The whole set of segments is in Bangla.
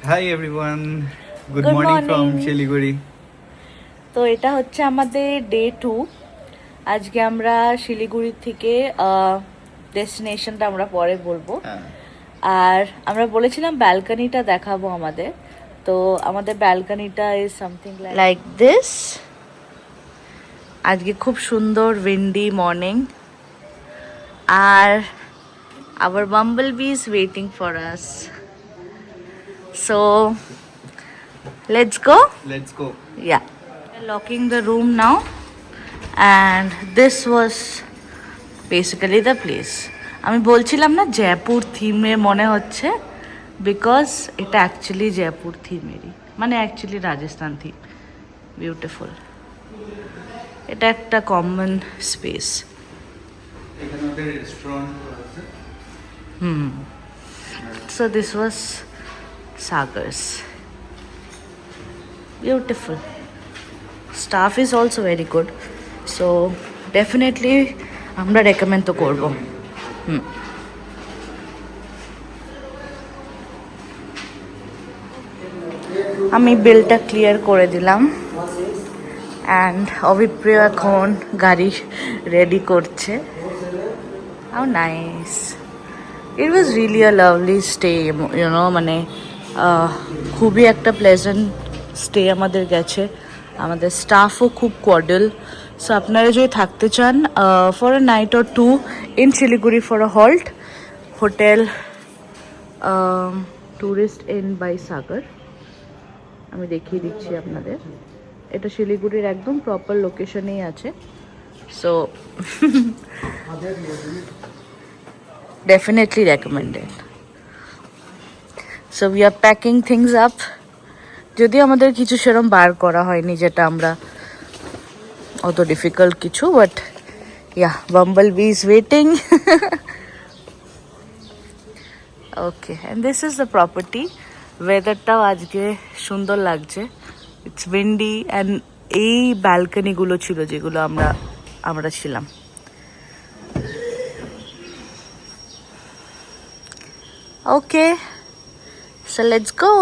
Hi everyone, good Good morning from morning. Siliguri. তো এটা হচ্ছে আমাদের ডে 2। আজকে আমরা শিলিগুড়ি থেকে ডেস্টিনেশনটা আমরা পরে বলবো। আর আমরা বলেছিলাম ব্যালকনিটা দেখাবো আমাদের। তো আমাদের ব্যালকনিটা ইজ সামথিং লাইক দিস। আজকে খুব সুন্দর উইন্ডি মর্নিং, আর our bumblebee is waiting for us. So let's go. Let's go. Yeah. We're locking the room now, and this was basically the place. আমি বলছিলাম না জয়পুর থিমে মনে হচ্ছে, বিকজ এটা অ্যাকচুয়ালি জয়পুর থিমেরই, মানে অ্যাকচুয়ালি রাজস্থান থিম। বিউটিফুল। এটা একটা কমন স্পেস। এখানে ওদের রেস্টুরেন্ট আছে। So this was Sagar's. Beautiful. Staff is also very good. So definitely আমরা recommend তো করব। আমি বিলটা ক্লিয়ার করে দিলাম, অ্যান্ড অভিপ্রিয় এখন গাড়ি রেডি করছে। How nice. It was really a lovely stay, you know, মানে খুবই একটা প্লেজেন্ট স্টে আমাদের গেছে। আমাদের স্টাফও খুব কোয়ার্ডাল। সো আপনারা যদি থাকতে চান for a night or two in Siliguri for a halt, hotel tourist inn by Sagar, আমি দেখিয়ে দিচ্ছি আপনাদের। এটা শিলিগুড়ির একদম প্রপার লোকেশনেই আছে। So definitely recommended. So we are packing things up. যদি আমাদের কিছু সেরকম বার করা হয়নি, যেটা আমরা অত ডিফিকাল্ট কিছু, but yeah, Bumblebee is waiting. Okay, and this is the property. ওয়েদারটাও আজকে সুন্দর লাগছে। ইটস উইন্ডি, অ্যান্ড এই ব্যালকনিগুলো ছিল যেগুলো আমরা ছিলাম। ওকে, সো লেটস গো।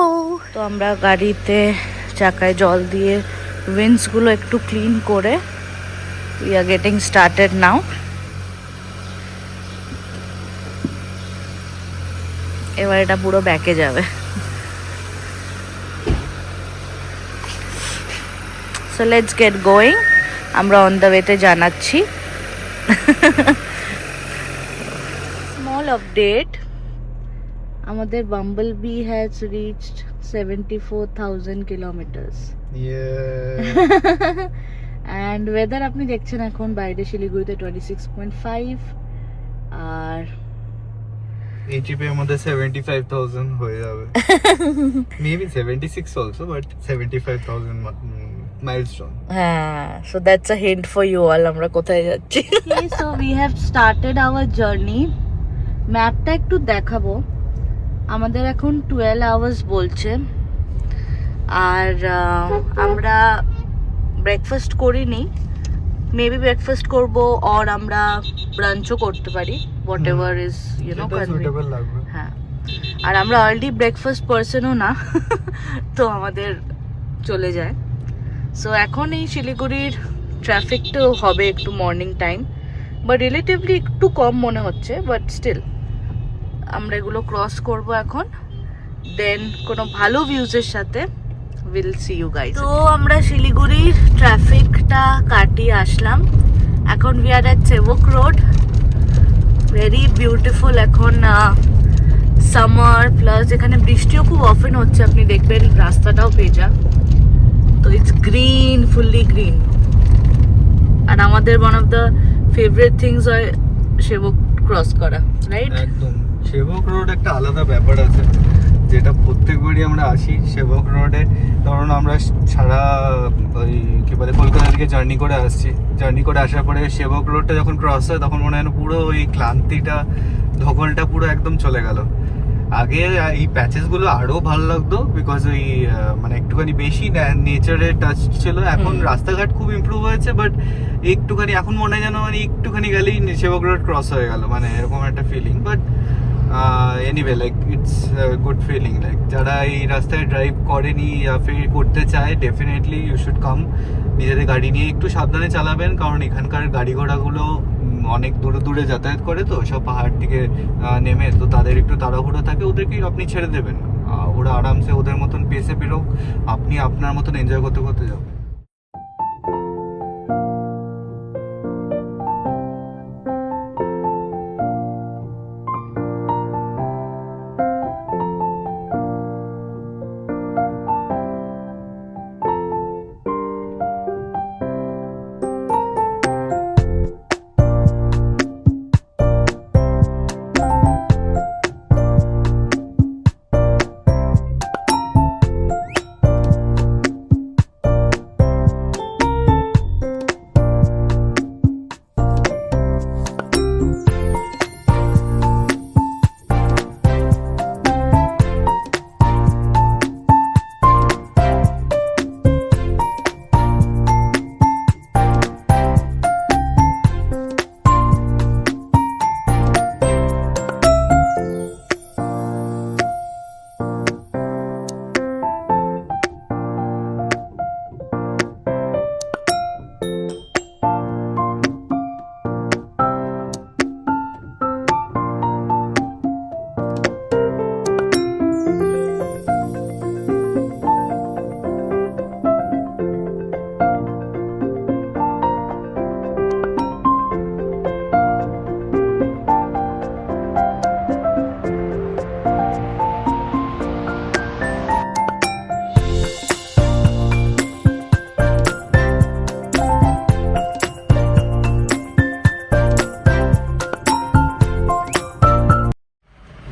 তো আমরা গাড়িতে চাকায় জল দিয়ে উইন্ডসগুলো একটু ক্লিন করে উই আর গেটিং স্টার্টেড নাও। এবার এটা পুরো ব্যাকে যাবে। So let's get going. আমরা অন দ্য ওয়েতে জানাচ্ছি। স্মল আপডেট, আমাদের Bumblebee has reached 74,000 kilometres. And weather আপনি দেখছেন এখন বাইরে শিলিগুড়িতে 26.5, আর এইচপি এর মধ্যে 75,000 হয়ে যাবে। Maybe 76 also, but 75,000 milestone. হ্যাঁ, so that's a hint for you all আমরা কোথায় যাচ্ছি। So we have started our journey. ম্যাপটা একটু দেখাবো। আমাদের এখন 12 আওয়ার্স বলছে, আর আমরা ব্রেকফাস্ট করিনি। মেবি ব্রেকফাস্ট করবো, আর আমরা ব্রাঞ্চও করতে পারি, what ever is YONO suitable লাগবে। হ্যাঁ, আর আমরা আর্লি ব্রেকফাস্ট পারসনও না, তো আমাদের চলে যায়। সো এখন এই শিলিগুড়ির ট্রাফিকটাও হবে একটু মর্নিং টাইম, বাট রিলেটিভলি একটু কম মনে হচ্ছে, বাট স্টিল আমরা এগুলো ক্রস করব এখন। দেন কোনো ভালো ভিউজের সাথে উইল সি ইউ গাইজ। তো আমরা শিলিগুড়ির ট্রাফিকটা কাটিয়ে আসলাম। এখন উই আর এট সেবক রোড। Very beautiful. এখন সামার প্লাস এখানে বৃষ্টিও খুব অফেন হচ্ছে, আপনি দেখবেন রাস্তাটাও ভেজা। তো ইটস গ্রিন, ফুললি গ্রিন। আর আমাদের one of the favourite things হয় সেবক ক্রস করা, রাইট? একদম। সেবক রোড একটা আলাদা ব্যাপার আছে, যেটা প্রত্যেকবারই আমরা আসি সেবক রোডে। ধরুন আমরা সারা ওই কি বলে কলকাতা থেকে জার্নি করে আসছি, জার্নি করে আসার পরে সেবক রোডটা যখন ক্রস হয় তখন মনে হয় পুরো ওই ক্লান্তিটা, ধকলটা পুরো একদম চলে গেল। আগে এই প্যাচেসগুলো আরো ভালো লাগতো, বিকজ ওই মানে একটুখানি বেশি নেচারের টাচ ছিল। এখন রাস্তাঘাট খুব ইমপ্রুভ হয়েছে, বাট একটুখানি এখন মনে হয় যেন মানে একটুখানি গেলেই সেবক রোড ক্রস হয়ে গেল, মানে এরকম একটা feeling. But anyway like it's good feeling, like যারা এই রাস্তায় ড্রাইভ করেনি বা ফির করতে চায় ডেফিনেটলি ইউ শুড কাম। নিজেদের গাড়ি নিয়ে একটু সাবধানে চালাবেন, কারণ এখানকার গাড়ি ঘোড়াগুলো অনেক দূরে দূরে যাতায়াত করে, তো সব পাহাড় থেকে নেমে, তো তাদের একটু তাড়াহুড়ো থাকে, ওদেরকে আপনি ছেড়ে দেবেন, ওরা আরামসে ওদের মতন পেসে বেরোক, আপনি আপনার মতন এনজয় করতে করতে যাবেন।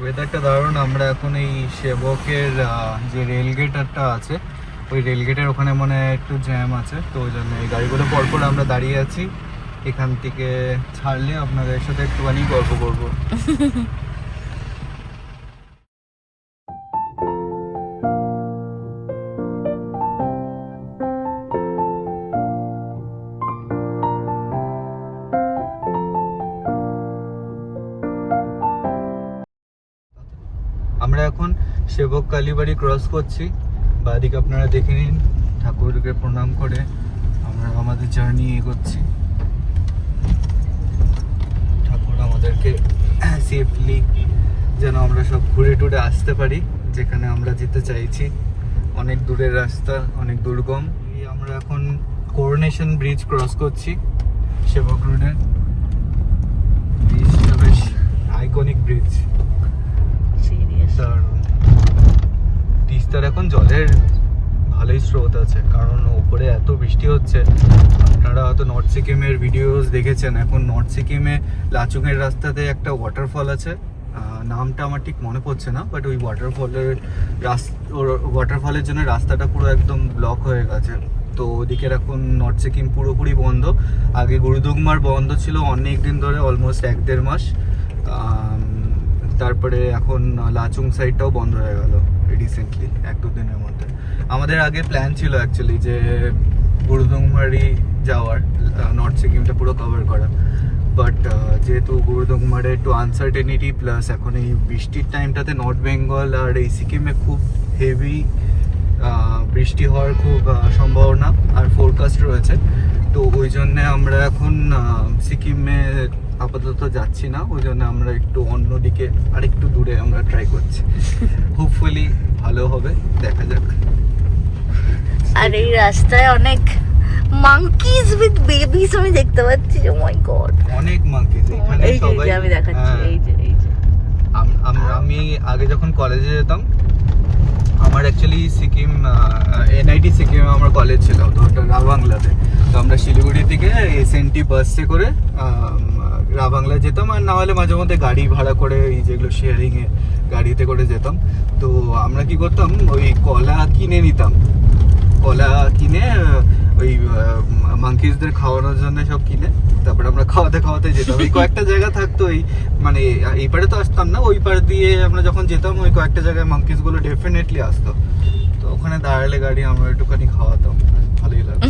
ওয়েদারটা দারুণ। আমরা এখন এই সেবকের যে রেলগেটটা আছে, ওই রেলগেটের ওখানে মনে হয় একটু জ্যাম আছে, তো ওই জন্য এই গাড়িগুলো পরপর আমরা দাঁড়িয়ে আছি। এখান থেকে ছাড়লে আপনাদের সাথে একটুখানি গল্প করবো। আমরা এখন সেবক কালীবাড়ি ক্রস করছি, বাদিকে আপনারা দেখে নিন। ঠাকুরকে প্রণাম করে আমরা আমাদের জার্নি এগোচ্ছি। ঠাকুর আমাদেরকে সেফলি যেন আমরা সব ঘুরে টুরে আসতে পারি যেখানে আমরা যেতে চাইছি। অনেক দূরের রাস্তা, অনেক দুর্গম। আমরা এখন করোনেশন ব্রিজ ক্রস করছি সেবক রোডের। ব্রিজটা বেশ আইকনিক ব্রিজ। তিস্তার এখন জলের ভালোই স্রোত আছে, কারণ উপরে এত বৃষ্টি হচ্ছে। আপনারা হয়তো নর্থ সিকিমের ভিডিওস দেখেছেন, এখন নর্থ সিকিমে লাচুংয়ের রাস্তাতে একটা ওয়াটারফল আছে, নামটা আমার ঠিক মনে পড়ছে না, বাট ওই ওয়াটারফলের জন্য রাস্তাটা পুরো একদম ব্লক হয়ে গেছে। তো ওদিকের এখন নর্থ সিকিম পুরোপুরি বন্ধ। আগে গুরুদুগমার বন্ধ ছিল অনেক দিন ধরে, অলমোস্ট 1-1.5 মাস। তারপরে এখন লাচুং সাইডটাও বন্ধ হয়ে গেল রিসেন্টলি 1-2 দিনের মধ্যে। আমাদের আগে প্ল্যান ছিল অ্যাকচুয়ালি যে গুরুদুংমারি যাওয়ার, নর্থ সিকিমটা পুরো কভার করা, বাট যেহেতু গুরুদুংমারে একটু আনসার্টেনিটি প্লাস এখন এই বৃষ্টির টাইমটাতে নর্থ বেঙ্গল আর এই সিকিমে খুব হেভি বৃষ্টি হওয়ার খুব সম্ভাবনা আর ফোরকাস্ট রয়েছে। তো ওই জন্যে আমরা এখন সিকিমে আপাতত যাচ্ছি না, ওই জন্য আমরা একটু অন্যদিকে আরেকটু দূরে আমরা ট্রাই করছি। হোপফুলি ভালো হবে, দেখা যাক। আর এই রাস্তায় অনেক মাঙ্কিজ উইথ বেবিস আমি দেখতে পাচ্ছি। ও মাই গড, অনেক মাঙ্কিজ এখানে। এই সবাই যে আমি দেখাচ্ছি, এই যে আমি আগে যখন কলেজে যেতাম, আমার অ্যাকচুয়ালি সিকিম এনআইটি সিকিমে আমার কলেজ ছিল, তো ওটা রাবাংলাতে। তো আমরা শিলিগুড়ি থেকে এসএনটি বাসে করে রাবাংলা যেতাম, আর না হলে মাঝে মধ্যে গাড়ি ভাড়া করে এই যেগুলো শেয়ারিংয়ে গাড়িতে করে যেতাম। তো আমরা কি করতাম, ওই কলা কিনে নিতাম, কলা কিনে ওই মাঙ্কিজদের খাওয়ানোর জন্য সব কিনে, তারপরে আমরা খাওয়াতে খাওয়াতে যেতাম। ওই কয়েকটা জায়গা থাকতো, এই মানে এই পারে তো আসতাম না, ওই পার দিয়ে আমরা যখন যেতাম ওই কয়েকটা জায়গায় মাঙ্কিজগুলো ডেফিনেটলি আসতো। তো ওখানে দাঁড়ালে গাড়ি আমরা একটুখানি খাওয়াতাম, ভালোই লাগতো।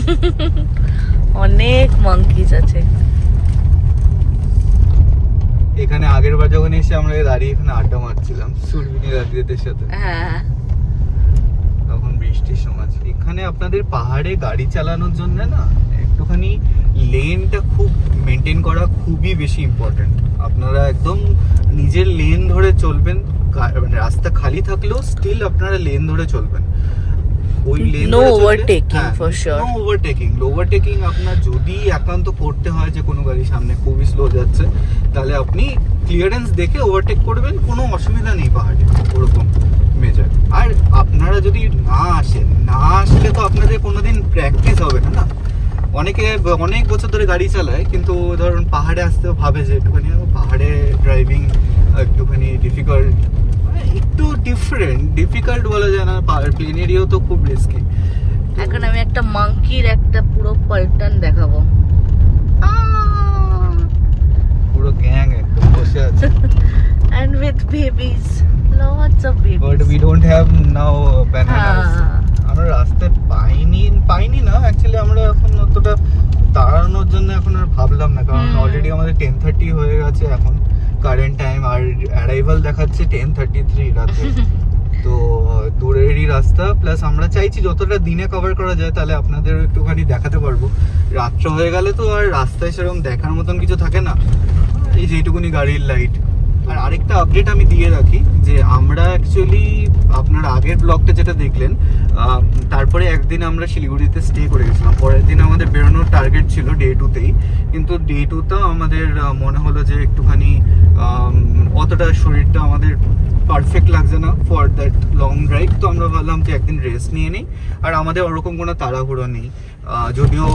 অনেক মাঙ্কিজ আছে। এখানে আগের বার যখন এসে আমরা দাঁড়িয়ে এখানে আড্ডা মারছিলাম সুরবিনী রাত্রিদের সাথে, হ্যাঁ তখন বৃষ্টির সময়। এখানে আপনাদের পাহাড়ে গাড়ি চালানোর জন্য না একটুখানি লেনটা খুব মেনটেন করা খুবই বেশি ইম্পর্টেন্ট। আপনারা একদম নিজের লেন ধরে চলবেন, মানে রাস্তা খালি থাকলেও স্টিল আপনারা লেন ধরে চলবেন। ওই lane No overtaking for sure. No overtaking আপনার যদি একান্ত করতে হয় যে কোনো গাড়ি সামনে খুবই স্লো যাচ্ছে, তাহলে আপনি ক্লিয়ারেন্স দেখে ওভারটেক করবেন, কোনো অসুবিধা নেই পাহাড়ে ওরকম মেজার। আর আপনারা যদি না আসলে তো আপনাদের কোনোদিন প্র্যাকটিস হবে না। না, অনেকে অনেক বছর ধরে গাড়ি চালায় কিন্তু ধরুন পাহাড়ে আসতে ভাবে যে একটুখানি পাহাড়ে ড্রাইভিং একটুখানি ডিফিকাল্ট, একটু ডিফিকাল্ট বলা যায় না, প্লেন এরিয়াও তো খুব রিস্কি। এখন আমি একটা মাংকির একটা পুরো পাল্টান দেখাবো। পুরো গ্যাং একদম বসে আছে। And with babies, lots of babies. But we don't have now bananas. হ্যাঁ। আমরা রাস্তায় পাইনি না অ্যাকচুয়ালি। আমরা এখন অতটা দাঁড়ানোর জন্য এখন আর ভাবলাম না, কারণ অলরেডি আমাদের 10:30 হয়ে গেছে এখন কারেন্ট টাইম, আর অ্যারাইভাল দেখাচ্ছে 10:33 রাতে। তো দূরেরই রাস্তা, প্লাস আমরা চাইছি যতটা দিনে কভার করা যায় তাহলে আপনাদের একটুখানি দেখাতে পারবো। রাত্র হয়ে গেলে তো আর রাস্তায় সেরকম দেখার মতন কিছু থাকে না, এই যেটুকুনি গাড়ির লাইট। আর আরেকটা আপডেট আমি দিয়ে রাখি যে আমরা অ্যাকচুয়ালি আপনার আগের ব্লগটা যেটা দেখলেন, তারপরে একদিন আমরা শিলিগুড়িতে স্টে করে গেছিলাম। পরের দিন আমাদের বেরোনোর টার্গেট ছিল ডে 2তেই, কিন্তু ডে 2তেও আমাদের মনে হলো যে একটুখানি অতটা শরীরটা আমাদের পারফেক্ট লাগছে না ফর দ্যাট লং ড্রাইভ। তো আমরা ভাবলাম যে একদিন রেস্ট নিয়ে নিই, আর আমাদের ওরকম কোনো তাড়াহুড়ো নেই, যদিও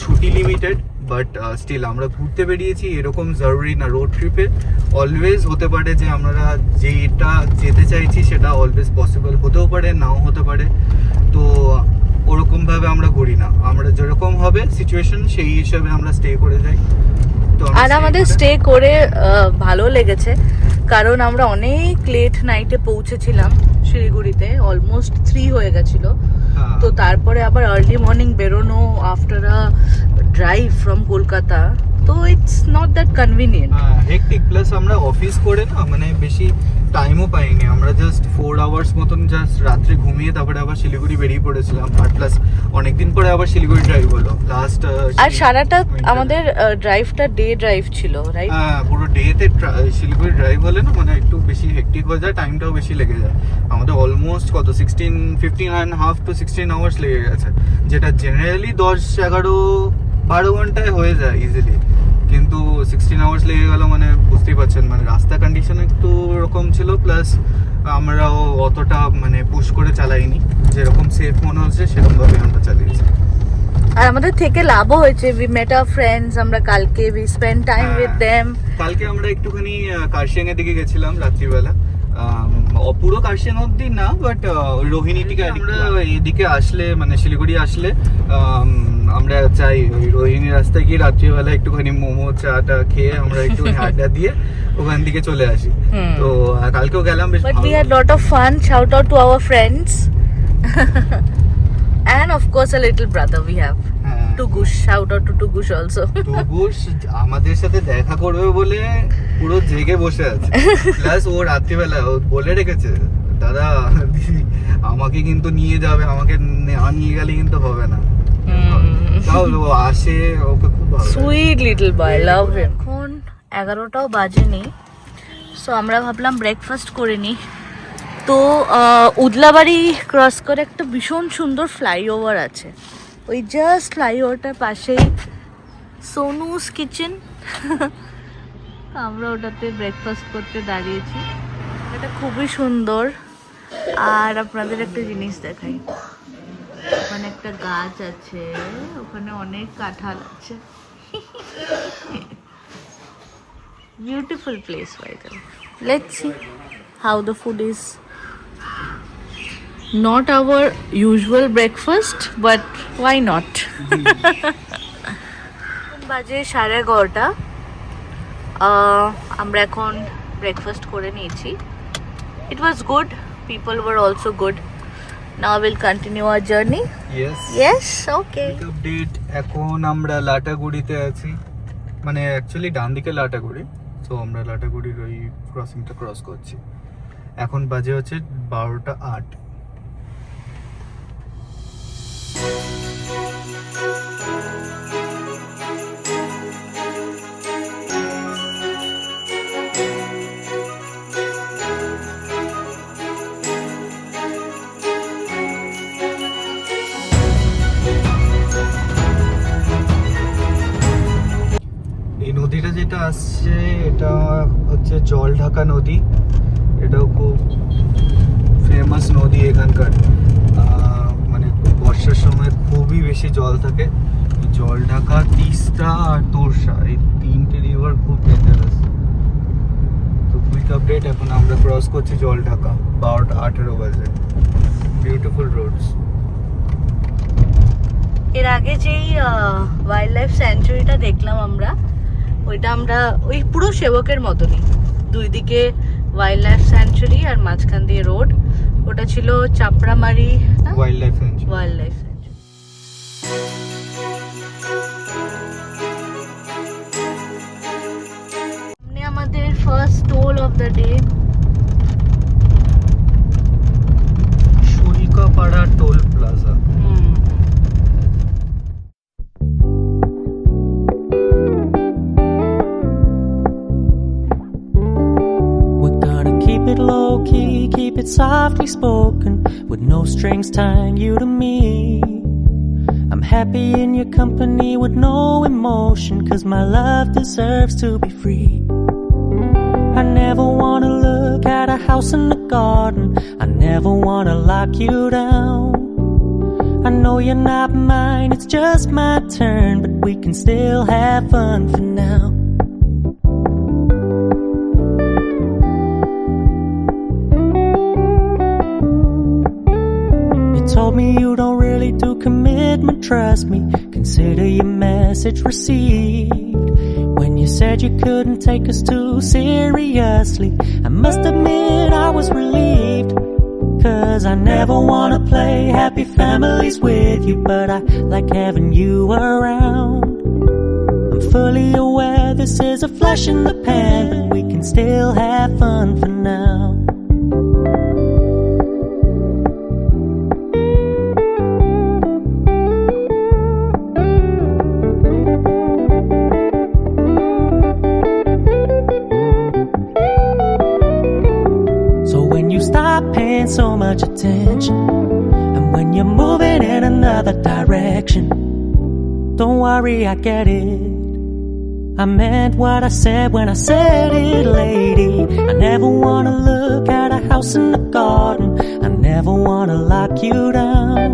ছুটি লিমিটেড, বাট স্টিল আমরা ঘুরতে বেরিয়েছি, এরকম জরুরি না। রোড ট্রিপে অলওয়েজ হতে পারে যে আমরা যেটা যেতে চাইছি সেটা অলওয়েজ পসিবল হতেও পারে, নাও হতে পারে। তো ওরকমভাবে আমরা করি না, আমরা যেরকম হবে সিচুয়েশন সেই হিসাবে আমরা স্টে করে যাই। তো আর আমাদের স্টে করে ভালো লেগেছে, কারণ আমরা অনেক লেট নাইটে পৌঁছেছিলাম শিলিগুড়িতে, অলমোস্ট 3 হয়ে গেছিল। তো তারপরে আবার আর্লি মর্নিং বেরোনো after a drive from Kolkata, তো it's not that convenient. Hectic, plus আমরা অফিস করে না মানে বেশি টাইমও পাইনি। আমরা জাস্ট 4 আওয়ার্স মতন জাস্ট রাত্রে ঘুমিয়ে তারপরে আবার শিলিগুড়ি বেরিয়ে পড়েছিলাম। আর প্লাস অনেকদিন পরে আবার শিলিগুড়ি ড্রাইভ হলো লাস্ট। আর সারাটা আমাদের ড্রাইভটা ডে ড্রাইভ ছিল, রাইট? হ্যাঁ, পুরো ডেতে শিলিগুড়ি ড্রাইভ হলে না মানে একটু বেশি হেকটিক হয়ে যায়, টাইমটাও বেশি লেগে যায়। আমাদের অলমোস্ট কত 15.5 to 16 আওয়ার্স লেগে গেছে, যেটা জেনারেলি 10-11-12 ঘন্টায় হয়ে যায় ইজিলি, কিন্তু 16 আওয়ার্স লেগে গেল। মানে বুঝতেই পারছেন, মানে রাস্তা কন্ডিশন একটু এরকম ছিল, প্লাস আমরাও অতটা মানে পুশ করে চালাইনি, যেরকম সেফ মনে হচ্ছে সেরকমভাবে আমরা চালিয়েছি। আর আমাদের থেকে লাভও হয়েছে, উই মেট আওয়ার ফ্রেন্ডস, আমরা কালকে we spend time with them. কালকে আমরা একটুখানি কার্শিয়াং এর দিকে গেছিলাম রাত্রিবেলা, পুরো কার্শিয়াং অব্দি না, বাট রোহিণী থেকে আমরা এদিকে আসলে মানে শিলিগুড়ি আসলে আমরা চাই ওই রোহিণী রাস্তায় গিয়ে রাত্রিবেলা একটুখানি মোমো চাটা খেয়ে আমরা একটু আড্ডা দিয়ে ওখান থেকে চলে আসি। তো কালকেও গেলাম, বেশ But ভালো। we had lot of fun. Shout out to our friends. And of course a little brother we have. হ্যাঁ, Tugush. Shout out to Tugush also. টুগুস আমাদের সাথে দেখা করবে বলে পুরো জেগে বসে আছে। প্লাস ও রাত্রিবেলা ও বলে রেখেছে, দাদা দিদি আমাকে কিন্তু নিয়ে যাবে, আমাকে না নিয়ে গেলে কিন্তু হবে না। তাও ও আসে, ওকে খুব ভালো লাগে। Sweet little boy, love him. এখন 11টাও বাজেনি, সো আমরা ভাবলাম ব্রেকফাস্ট করে নিই। তো উদলাবাড়ি ক্রস করে একটা ভীষণ সুন্দর ফ্লাইওভার আছে, ওই জাস্ট ফ্লাইওভারটার পাশেই সোনুস কিচেন। আমরা ওটাতে ব্রেকফাস্ট করতে দাঁড়িয়েছি, এটা খুবই সুন্দর। আর আপনাদের একটা জিনিস দেখাই, ওখানে একটা গাছ আছে, ওখানে অনেক কাঁঠাল আছে। Beautiful place, by the way. Let's see how the food is. Not our usual breakfast, but why not? বাজে 11:30। আমরা এখন ব্রেকফাস্ট করে নিয়েছি। It was good. People were also good. Now we'll continue our journey. Yes. Yes, okay. Update, এখন আমরা লাটাগুড়িতে আছি, মানে অ্যাকচুয়ালি ডান দিকে লাটাগুড়ি, তো আমরা লাটাগুড়ির ওই ক্রসিংটা ক্রস করছি। এখন বাজে হচ্ছে 12:08। এই নদীটা যেটা আসছে এটা হচ্ছে জলঢাকা নদী। এটাও খুব ফেমাস নদী এখানকার। মানে বর্ষার সময় খুবই বেশি জল থাকে। জলঢাকা, তিস্তা আর তোরসা এই তিনটে রিভার খুব ডেঞ্জারাস। তো কুইক আপডেট, এখন আমরা ক্রস করছি জলঢাকা, 12:18 বাজে। Beautiful roads. এর আগে যেই ওয়াইল্ড লাইফ স্যাঞ্চুরিটা দেখলাম আমরা, ওইটা আমরা ওই পুরো সেবকের মতনই, দুই দিকে ওয়াইল্ড লাইফ স্যাঞ্চুরি আর মাঝখান দিয়ে রোড। ওটা ছিল Chapramari wildlife sanctuary. Wildlife sanctuary. আমাদের first toll of the day, Sulkapara toll plaza. Keep it low key, keep it softly spoken, with no strings tying you to me. I'm happy in your company with no emotion, 'cause my love deserves to be free. I never wanna look at a house in the garden, I never wanna lock you down. I know you're not mine, it's just my turn, but we can still have fun for now. Told me you don't really do commitment, trust me, consider your message received. When you said you couldn't take us too seriously, I must admit I was relieved. 'Cause I never wanna play happy families with you, but I like having you around. I'm fully aware this is a flash in the pan, but we can still have fun for now. Paying so much attention, and when you're moving in another direction, don't worry, I get it. I meant what I said when I said it, lady. I never wanna look at a house in the garden, I never wanna lock you down.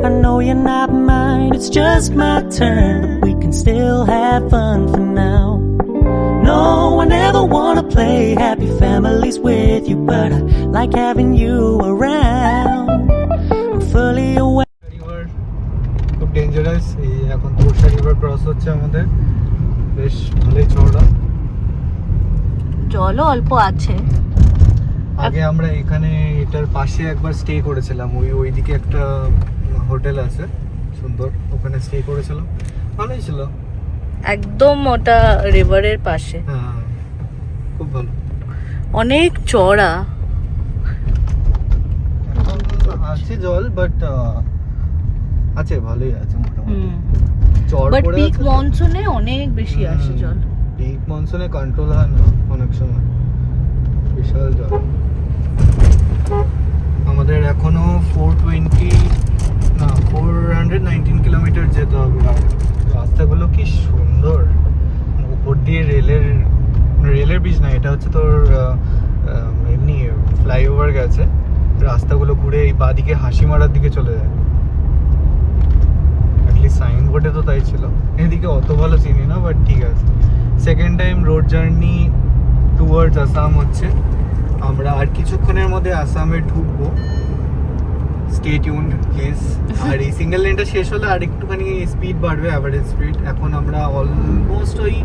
I know you're not mine, it's just my turn, but we can still have fun for now. No, I never wanna play happy families with you, but I like having you around. I'm fully aware. River খুব ডেঞ্জারাস। এই এখন তোরসা রিভার ক্রস হচ্ছে আমাদের, বেশ ভালোই চওড়া, জলও অল্প আছে। আগে আমরা এখানে এটার পাশে একবার স্টে করেছিলাম, ওইদিকে একটা হোটেল আছে সুন্দর, ওখানে স্টে করেছিলাম, ভালোই ছিল। একদম ওটা রিভারের পাশে। হ্যাঁ, খুব ভালো, অনেক চড়া। আছে জল, বাট আছে, ভালোই আছে মোটামুটি। বাট পিক মনসুনে অনেক বেশি আসে জল। পিক মনসুনে কন্ট্রোল হয় না অনেক সময়, বিশাল জল। আমাদের এখনো 419 কিলোমিটার যেতে হবে। আর রাস্তাগুলো কি সুন্দর, উপর দিয়ে রেলের ব্রিজ না, এটা হচ্ছে তোর এমনি ফ্লাইওভার গেছে। রাস্তাগুলো ঘুরে এই বাদিকে হাসিমারার দিকে চলে যায়। অ্যাটলিস্ট সাইনবোর্ডে তো তাই ছিল। এদিকে অত ভালো চিনি না, বাট ঠিক আছে। Second time road journey towards Assam হচ্ছে। আমরা আর কিছুক্ষণের মধ্যে আসামে ঢুকবো। Stay tuned please. আর এই সিঙ্গেল লেনটা শেষ হলে আর একটুখানি স্পিড বাড়বে, অ্যাভারেজ স্পিড। এখন আমরা অলমোস্ট ওই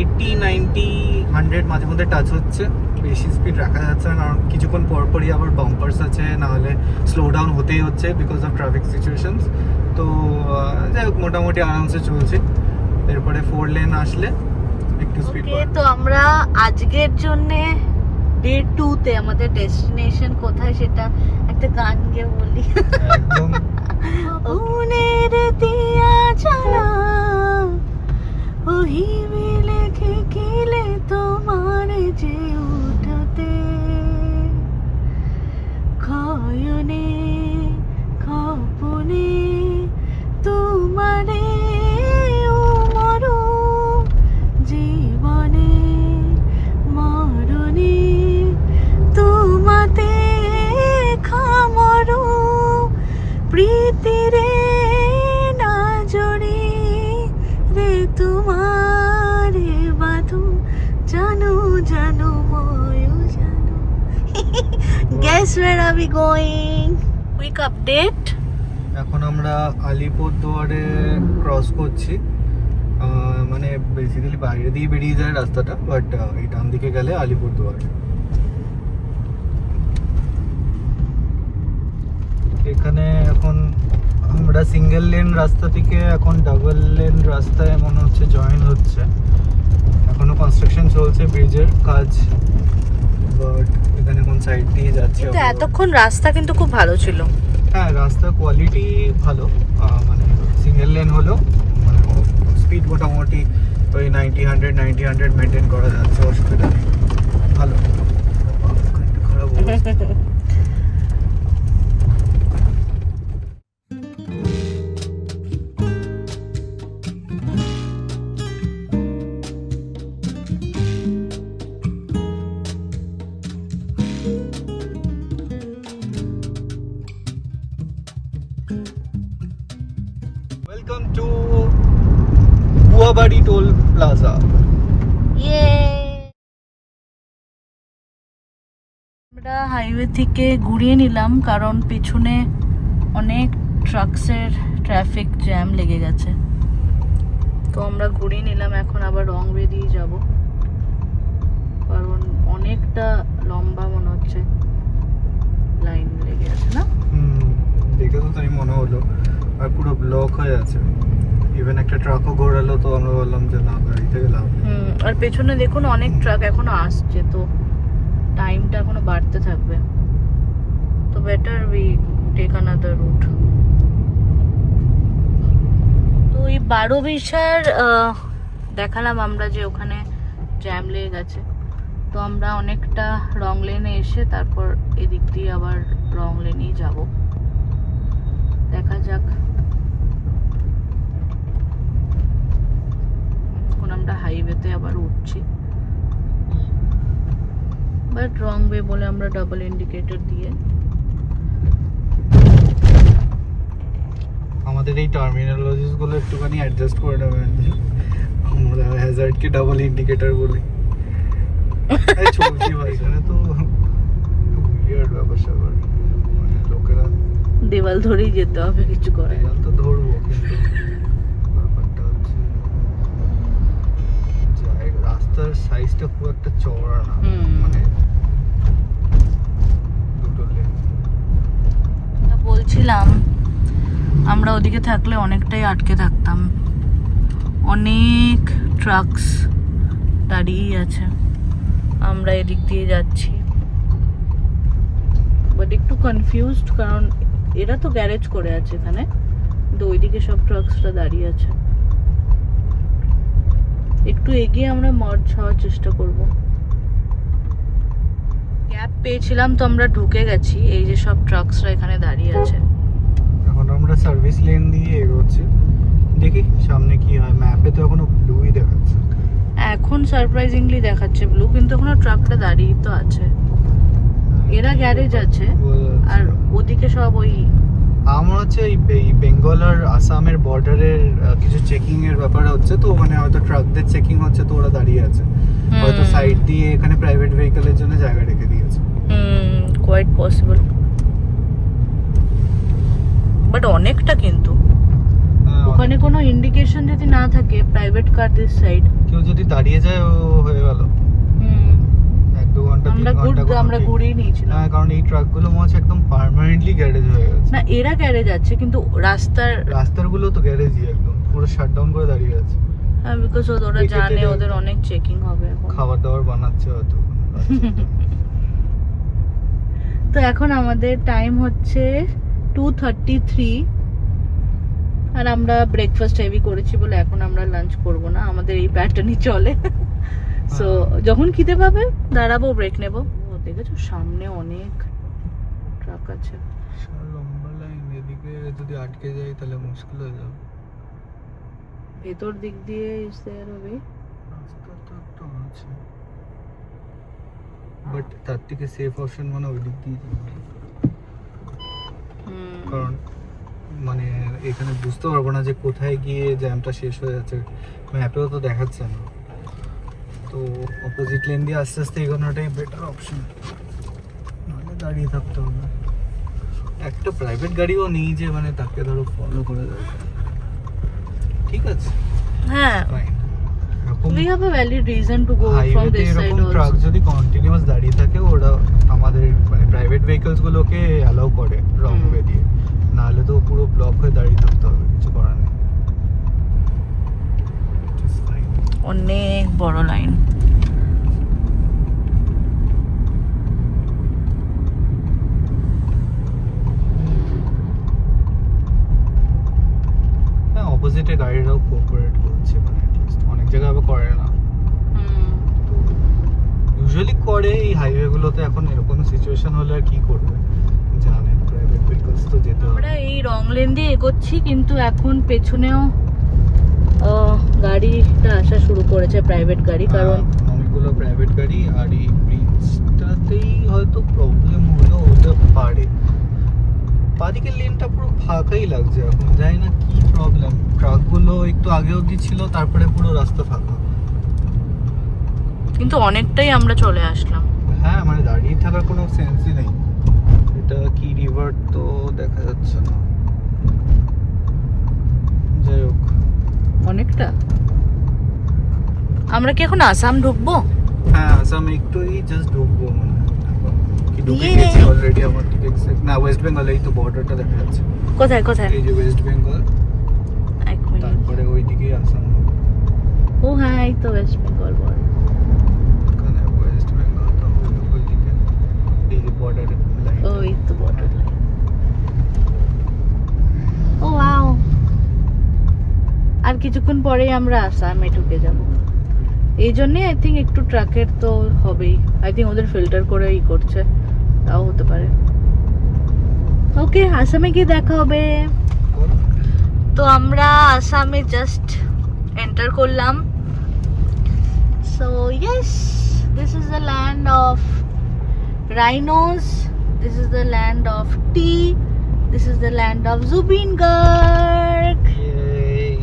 80, 90, 100 মাঝে মধ্যে টাচ হচ্ছে। বেশি স্পিড রাখা যাচ্ছে না, কারণ কিছুক্ষণ পরপরই আবার বাম্পার্স আছে, নাহলে স্লো ডাউন হতেই হচ্ছে বিকজ অফ ট্রাফিক সিচুয়েশনস। তো যাই হোক, মোটামুটি আরামসে চলছে। এরপরে 4 লেন আসলে একটু স্পিড ওকে, তো আমরা আজকের জন্যে ডে 2 তে আমাদের ডেস্টিনেশন কোথায় সেটা একটা গান গেয়ে বলি। একদম উনের দিয়া জ্বালা ওহি মিলে খেকিলে তোমার যে উঠাতে খয়নে খপনে তোমারে উমর জীবনে মরণে তোমাতে খামরু প্রীতিরে না জড়ি রে তোমারে বাধু জানো জানো ময়ু জানো। Guess where are we going? Quick update. এখন আমরা আলিপুরদুয়ারে ক্রস করছি। মানে বেসিক্যালি বাইরে দিয়ে বেরিয়ে যায় রাস্তাটা, বাট এই ডান দিকে গেলে আলিপুরদুয়ার। এখানে এখন আমরা সিঙ্গেল লেন রাস্তা থেকে এখন ডাবল লেন রাস্তায় মনে হচ্ছে জয়েন হচ্ছে। এখনো কনস্ট্রাকশন চলছে, ব্রিজের কাজ, বাট এখানে এখন সাইড দিয়ে যাচ্ছে। কিন্তু এতক্ষণ রাস্তা কিন্তু খুব ভালো ছিল। হ্যাঁ, রাস্তার কোয়ালিটি ভালো, মানে সিঙ্গেল লেন হলো, মানে স্পিড মোটামুটি ওই 90-100 মেনটেন করা যাচ্ছে, অসুবিধা নেই, ভালো। খারাপ অবস্থা। Welcome to Guwabadi Toll Plaza. আমরা হাইওয়ে থেকে ঘুরিয়ে নিলাম কারণ পেছনে অনেক ট্রাকসের ট্রাফিক জ্যাম লেগে গেছে, তো আমরা ঘুরিয়ে নিলাম। এখন আবার রং ওয়ে দিয়ে যাব কারণ অনেকটা লম্বা মনে হচ্ছে লাইন লেগে আছে না। দেখে তো তাই মনে হলো, আর পুরো ব্লক হয়ে আছে। ইভেন একটা ট্রাকও ঘোরালো, তো আমরা বললাম যে না, গাড়ি থেকে লাভ নেই। আর পেছনে দেখুন অনেক ট্রাক এখনো আসছে, তো টাইমটা এখনো বাড়তে থাকবে, তো better we take another route. তো এই 12-20 দেখালাম আমরা যে ওখানে জ্যাম লেগে গেছে, তো আমরা অনেকটা রং লেনে এসে তারপর এদিক দিয়ে আবার রং লেনেই যাব। দেখা যাক। এখন আমরা হাইওয়েতে আবার উঠছি, বাট রং ওয়ে বলে আমরা ডাবল ইন্ডিকেটর দিয়ে। আমাদের এই টার্মিনোলজিস গুলো একটুখানি অ্যাডজাস্ট করে নেবেন। আমরা হ্যাজার্ড কে ডাবল ইন্ডিকেটর বলি। এই চলছি ভাই, এখানে তো উইয়ার্ড ব্যাপার স্যাপার, মানে লোকেরা দেওয়াল ধরেই যেতে হবে, কিছু করে না। দেয়াল তো ধরবো, কিন্তু ব্যাপারটা হচ্ছে রাস্তার সাইজটা খুব একটা চওড়া না, মানে দুটো লেন। বলছিলাম আমরা ওদিকে থাকলে অনেকটাই আটকে থাকতাম, অনেক ট্রাকস দাঁড়িয়েই আছে। আমরা এদিক দিয়ে যাচ্ছি, বাট একটু কনফিউজড কারণ এরা তো গ্যারেজ করে আছে এখানে, কিন্তু ওইদিকে সব ট্রাকসটা দাঁড়িয়ে আছে। একটু এগিয়ে আমরা মার্জ হওয়ার চেষ্টা করব। গ্যাপ পেয়েছিলাম তো আমরা ঢুকে গেছি, এই যে সব ট্রাকসরা এখানে দাঁড়িয়ে আছে। এখন আমরা সার্ভিস লেন দিয়ে এগোচ্ছি, দেখি সামনে কি হয়। ম্যাপে তো এখনো ব্লুই দেখাচ্ছে। এখন সারপ্রাইজিংলি দেখাচ্ছে ব্লু, কিন্তু এখনো ট্রাকটা দাঁড়িয়ে তো আছে। এরা গ্যারেজ আছে, আর ওদিকে সব ওই আমার হচ্ছে এই বেঙ্গল আর আসামের বর্ডারের কিছু চেকিং এর ব্যাপার হচ্ছে, তো মানে হয়তো ট্রাকদের চেকিং হচ্ছে, তো ওরা দাঁড়িয়ে আছে, হয়তো সাইড দিয়ে এখানে প্রাইভেট ভেহিকলের জন্য জায়গা রেখে দিয়েছে। কোয়াইট পসিবল, বাট অনেকটা কিন্তু ওখানে কোনো ইন্ডিকেশন যদি না থাকে প্রাইভেট কার দিস সাইড, কেউ যদি দাঁড়িয়ে যায় ও হয়ে গেল। 1-2 ঘন্টা 3 ঘন্টা আমরা ঘুরিয়ে নিয়েছিলাম। হ্যাঁ, কারণ এই ট্রাকগুলো মনে হচ্ছে একদম পার্মানেন্টলি গ্যারেজ হয়ে গেছে। না, এরা গ্যারেজ আছে কিন্তু রাস্তার গুলো তো গ্যারেজই, একদম পুরো শাটডাউন করে দাঁড়িয়ে আছে। হ্যাঁ, বিকজ ওরা Cricket জানে এর- ওদের অনেক চেকিং হবে এখন। খাবার দাবার বানাচ্ছে হয়তো তো এখন আমাদের টাইম হচ্ছে 2:33 আর আমরা ব্রেকফাস্ট হেভি করেছি বলে এখন আমরা লাঞ্চ করব না, আমাদের এই প্যাটার্নই চলে। সো যখন খিদে পাবে দাঁড়াবো, ব্রেক নেব। ও দেখেছো সামনে অনেক ট্রাক আছে। লম্বা লাইন, এদিকে যদি আটকে যায় তাহলে মুশকিল হয়ে যাবে। ভেতর দিক দিয়ে ইজ দেয়ার আ ওয়ে? রাস্তা তো একটু আছে, বাট তার থেকে সেফ অপশন মানে ওই দিক দিয়ে যাওয়া। কারণ মানে এখানে বুঝতে পারবো না যে কোথায় গিয়ে জ্যামটা শেষ হয়ে যাচ্ছে, ম্যাপেও তো দেখাচ্ছে না। তো অপোজিট লেন দিয়ে আস্তে আস্তে এগোনোটাই বেটার অপশন, নাহলে দাঁড়িয়ে থাকতে হবে। একটা প্রাইভেট গাড়িও নেই যে মানে তাকে ধরো ফলো করে যাবে, ঠিক আছে হ্যাঁ, ফাইন। এরকম we have a valid reason to go from হাইওয়েতে this side এরকম ট্রাক also. যদি কন্টিনিউয়াস দাঁড়িয়ে থাকে, ওরা আমাদের মানে প্রাইভেট ভেহিকলস গুলোকে অ্যালাউ করে রং ওয়ে দিয়ে, নাহলে তো পুরো ব্লক হয়ে দাঁড়িয়ে থাকতে হবে, কিছু করার নেই। Just fine. অনেক বড় লাইন। হ্যাঁ, অপোজিটে গাড়িরাও কোঅপারেট করছে, মানে at least অনেক জায়গায় আবার করে না, ইউজুয়ালি করে এই হাইওয়ে গুলোতে। এখন এরকম সিচুয়েশন হলে আর কি করবে, জানেন প্রাইভেট ভেহিকলস তো যেতে হবে। আমরা এই রং লেন দিয়ে এগোচ্ছি, কিন্তু এখন পেছনেও গাড়িটা আসা শুরু করেছে, প্রাইভেট গাড়ি। কারণ অনেকগুলো প্রাইভেট গাড়ি, আর এই ব্রিজটাতেই হয়তো প্রবলেম হলো হতে পারে। বাদিকের লেনটা পুরো ফাঁকাই লাগছে এখন, জানি না কি প্রবলেম। ট্রাকগুলো একটু আগে অবধি ছিল, তারপরে পুরো রাস্তা ফাঁকা। কিন্তু অনেকটাই আমরা চলে আসলাম। হ্যাঁ, মানে দাঁড়িয়ে থাকার কোনো সেন্সই নেই। এটা কি রিভার তো দেখা যাচ্ছে না, যাই হোক। অনেকটা। আমরা কি এখন আসাম ঢুকবো? হ্যাঁ, আসাম একটুই জাস্ট ঢুকবো মনে হয়। কি ঢুকে Yay! গেছি অলরেডি, আমার ঠিক এক্সাক্ট না। ওয়েস্ট বেঙ্গল, এই তো বর্ডারটা দেখা যাচ্ছে। কোথায় কোথায়? এই যে ওয়েস্ট বেঙ্গল, এক মিনিট। তারপরে ওইদিকে আসাম। ও হ্যাঁ, এই তো ওয়েস্ট বেঙ্গল বর্ডার। ওখানে ওয়েস্ট বেঙ্গল, তো ওইদিকে এই যে বর্ডারের লাইন। ও এই তো বর্ডার। ও ওয়াও, আর কিছুক্ষণ পরেই আমরা আসামে ঢুকে যাব। এই জন্যই আই থিঙ্ক একটু ট্রাকের তো হবেই। আই থিঙ্ক ওদের ফিল্টার করে ই করছে, তাও হতে পারে। ওকে, আসামে গিয়ে দেখা হবে। তো আমরা আসামে জাস্ট এন্টার করলাম। So yes, this is the land of rhinos, this is the land of tea, this is the land of Zubeen Garg. Yay!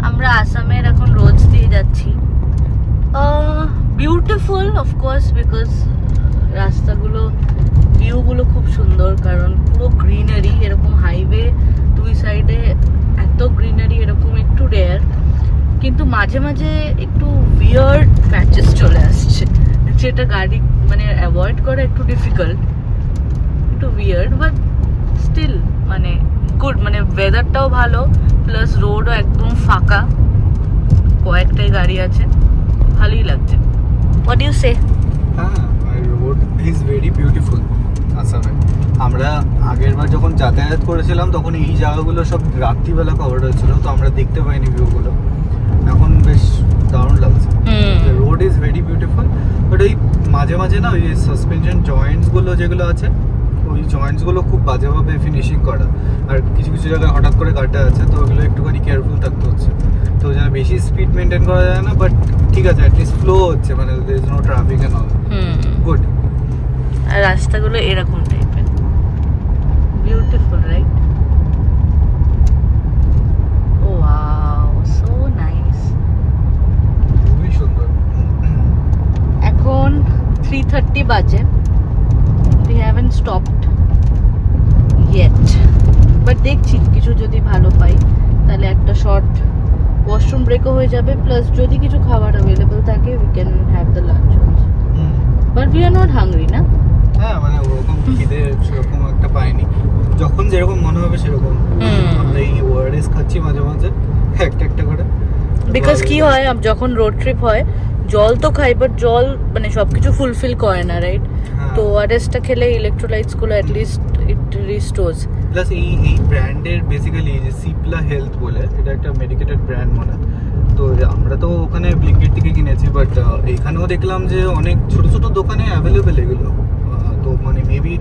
আমরা আসামের এখন রোজ দিয়ে যাচ্ছি। বিউটিফুল অফকোর্স, বিকজ রাস্তাগুলো, ভিউগুলো খুব সুন্দর, কারণ পুরো গ্রিনারি। এরকম হাইওয়ে দুই সাইডে এত গ্রিনারি এরকম একটু রেয়ার। কিন্তু মাঝে মাঝে একটু উইয়ার্ড প্যাচেস চলে আসছে, যেটা গাড়ি মানে অ্যাভয়েড করা একটু ডিফিকাল্ট, একটু উইয়ার্ড, বাট স্টিল মানে গুড। মানে ওয়েদারটাও ভালো, প্লাস রোডও একদম ফাঁকা, কয়েকটাই গাড়ি আছে, ভালোই লাগছে। হোয়াট ইউ সে? হ্যাঁ, রোড ইজ ভেরি বিউটিফুল আসামে। আমরা আগের বার যখন যাতায়াত করেছিলাম তখন এই জায়গাগুলো সব রাত্রিবেলা কভার হয়েছিল, তো আমরা দেখতে পাইনি ভিউগুলো। এখন বেশ দারুণ লাগছে। Road is very beautiful, but ওই মাঝে মাঝে না ওই সাসপেনশন জয়েন্টসগুলো যেগুলো আছে, ওই জয়েন্টসগুলো খুব বাজেভাবে ফিনিশিং করা, আর কিছু কিছু জায়গায় হঠাৎ করে কাটা আছে, তো ওগুলো একটুখানি কেয়ারফুল থাকতে হচ্ছে। তো যেন বেশি স্পিড মেনটেন করা যায় না, বাট ঠিক আছে, অ্যাটলিস্ট ফ্লো হচ্ছে, মানে there is no traffic and all. Good. আর রাস্তাগুলো এরকম টাইপের, beautiful, right? Oh wow, so nice. খুবই সুন্দর। এখন 3:30 বাজে। We haven't stopped yet, but দেখছি কিছু যদি ভালো পাই তাহলে একটা শর্ট ওয়াশরুম ব্রেকও হয়ে যাবে, প্লাস যদি কিছু খাবার অ্যাভেলেবল থাকে we can have the lunch also, but we are not hungry না। হ্যাঁ মানে ওরকম খিদে সেরকম একটা পাইনি, যখন যেরকম মনে হবে সেরকম। আমরা এই ওআরএস খাচ্ছি মাঝে মাঝে একটা একটা করে, বিকজ কি হয় যখন রোড ট্রিপ হয় জল তো খাই, বাট জল মানে সবকিছু ফুলফিল করে না, রাইট? তো ওআরএসটা খেলে ইলেকট্রোলাইটস গুলো অ্যাটলিস্ট ইট রিস্টোরস। প্লাস এই ব্র্যান্ডের বেসিক্যালি যে সিপলা হেলথ বলে, এটা একটা মেডিকেটেড ব্র্যান্ড মনে হয়। তো আমরা তো ওখানে ব্লিঙ্কিট থেকে কিনেছি, বাট এখানেও দেখলাম যে অনেক ছোট ছোট দোকানে অ্যাভেলেবেল এগুলো। তো মানে মেবি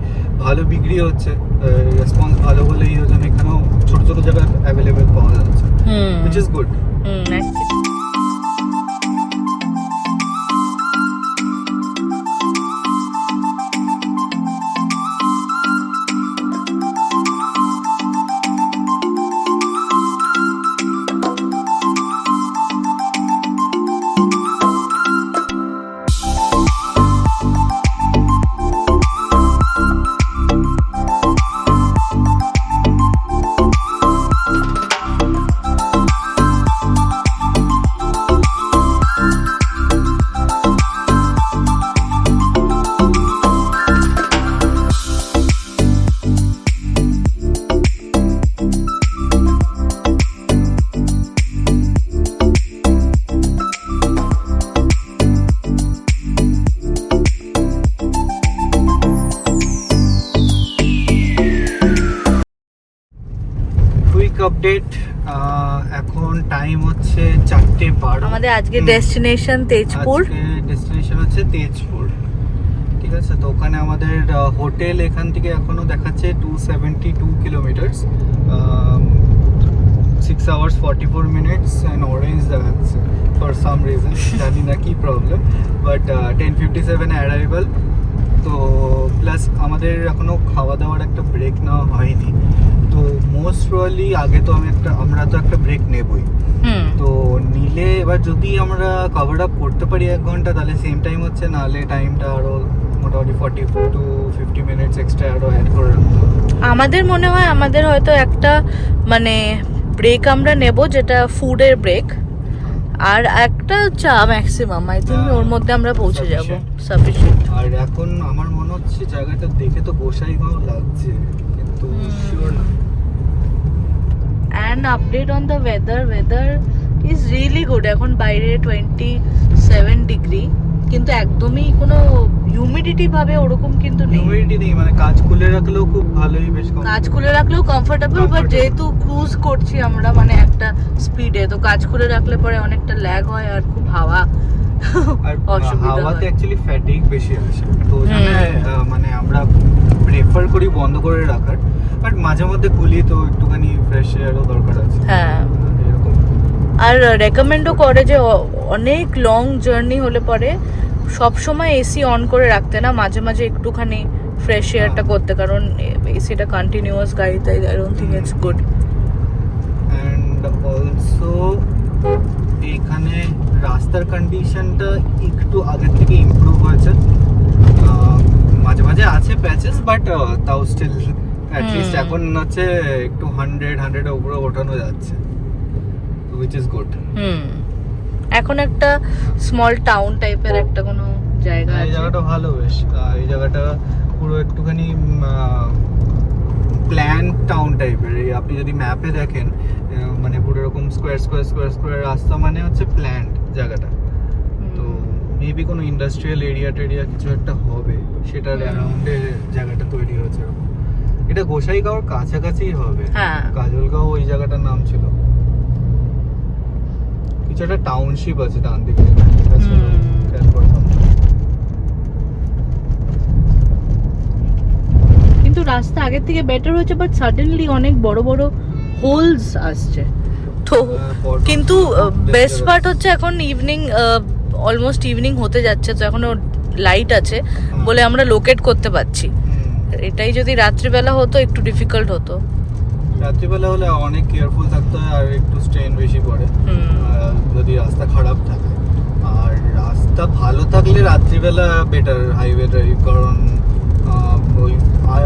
ভালো বিক্রি হচ্ছে, রেসপন্স ভালো বলে এই জন্য এখানেও ছোট ছোট জায়গায় অ্যাভেলেবেল পাওয়া যাচ্ছে, which is good. আপডেট, এখন টাইম হচ্ছে 4:12। আমাদের আজকে ডেস্টিনেশন তেজপুর। ডেস্টিনেশন হচ্ছে তেজপুর, ঠিক আছে। তো ওখানে আমাদের হোটেল এখান থেকে এখনো দেখাচ্ছে 272 kilometres, 6 hours 44 minutes and orange দেখাচ্ছে ফর সাম রিজন, জানি না কি প্রবলেম, বাট 10:57 অ্যারাইভাল। তো প্লাস আমাদের এখনো খাওয়া দাওয়ার একটা ব্রেক নেওয়া হয়নি, তো মোস্ট প্রবাবলি আগে তো আমরা তো একটা ব্রেক নেবই। তো নিলে এবার যদি আমরা কভার আপ করতে পারি 1 ঘন্টা, তাহলে সেম টাইম হচ্ছে, নাহলে টাইমটা আরো মোটামুটি 40 to 50 মিনিটস এক্সট্রা আরো অ্যাড করে রাখতে হবে। আমাদের মনে হয় আমাদের হয়তো একটা মানে ব্রেক আমরা নেব, যেটা ফুডের ব্রেক, আর একটা চা ম্যাক্সিমাম, আই থিঙ্ক ওর মধ্যে আমরা পৌঁছে যাব, সাফিসিয়েন্ট। আর এখন আমার মনে হচ্ছে জায়গাটা দেখে তো গোসাইগাঁও লাগছে, কিন্তু শিওর না। And update on the weather is really good. এখন বাইরে 27 ডিগ্রি, কিন্তু একদমই কোনো হিউমিডিটি ভাবে ওরকম কিন্তু নেই। হিউমিডিটি নেই, মানে কাজ খুলে রাখলেও খুব ভালোই, বেশ কাজ খুলে রাখলেও কমফোর্টেবল, বাট যেহেতু ক্রুজ করছি আমরা মানে একটা স্পিডে, তো কাজ খুলে রাখলে পরে অনেকটা ল্যাগ হয় আর খুব হাওয়া আর অসুবিধা হয়। হাওয়াতে অ্যাকচুয়ালি ফ্যাটিগ বেশি আসে, তো ওখানে মানে আমরা প্রেফার করি বন্ধ করে রাখার, বাট মাঝে মধ্যে খুলি তো একটুখানি ফ্রেশ এয়ারও দরকার আছে। হ্যাঁ, এরকম। আর রেকমেন্ডও করে যে অনেক লং জার্নি হলে পরে সব সময় এসি অন করে রাখতে না, মাঝে মাঝে একটুখানি ফ্রেশ এয়ারটা করতে, কারণ এসিটা কন্টিনিউয়াস গাড়িতে I don't think it's good. And also এখানে রাস্তার কন্ডিশনটা একটু আগের থেকে ইমপ্রুভ হয়েছে, মাঝে মাঝে আছে প্যাচেস, বাট তাও স্টিল অ্যাটলিস্ট এখন হচ্ছে একটু 100 এর উপরে ওঠানো যাচ্ছে, which is good. এখন একটা স্মল টাউন টাইপের একটা কোনো জায়গা আছে, এই জায়গাটা ভালো বেশ। এই জায়গাটা পুরো একটুখানি প্ল্যান টাউন টাইপের, আপনি যদি ম্যাপে দেখেন মানে পুরো এরকম স্কোয়ার রাস্তা, মানে হচ্ছে প্ল্যান্ড জায়গাটা। তো মেবি কোনো ইন্ডাস্ট্রিয়াল এরিয়া কিছু একটা হবে, সেটার অ্যারাউন্ডে জায়গাটা তৈরি হয়েছে এরকম। এটা গোসাইগাঁওর কাছাকাছি হবে, কাজলগাঁও ওই জায়গাটার নাম ছিল। কিছু একটা টাউনশিপ আছে ডান দিকে, কিন্তু রাস্তা আগের থেকে বেটার হয়েছে, বাট সাডেনলি অনেক বড় বড় হোলস আসছে। তো কিন্তু বেস্ট পার্ট হচ্ছে এখন ইভিনিং, অলমোস্ট ইভিনিং হতে যাচ্ছে, তো এখনো লাইট আছে বলে আমরা লোকেট করতে পারছি। এটাই যদি রাত্রিবেলা হতো একটু ডিফিকাল্ট হতো। রাত্রিবেলা হলে অনেক কেয়ারফুল থাকতে হয়, আর একটু স্ট্রেন বেশি পড়ে যদি রাস্তা খারাপ থাকে। আর রাস্তা ভালো থাকলে রাত্রিবেলা বেটার হাইওয়ে ড্রাইভ, কারণ ওই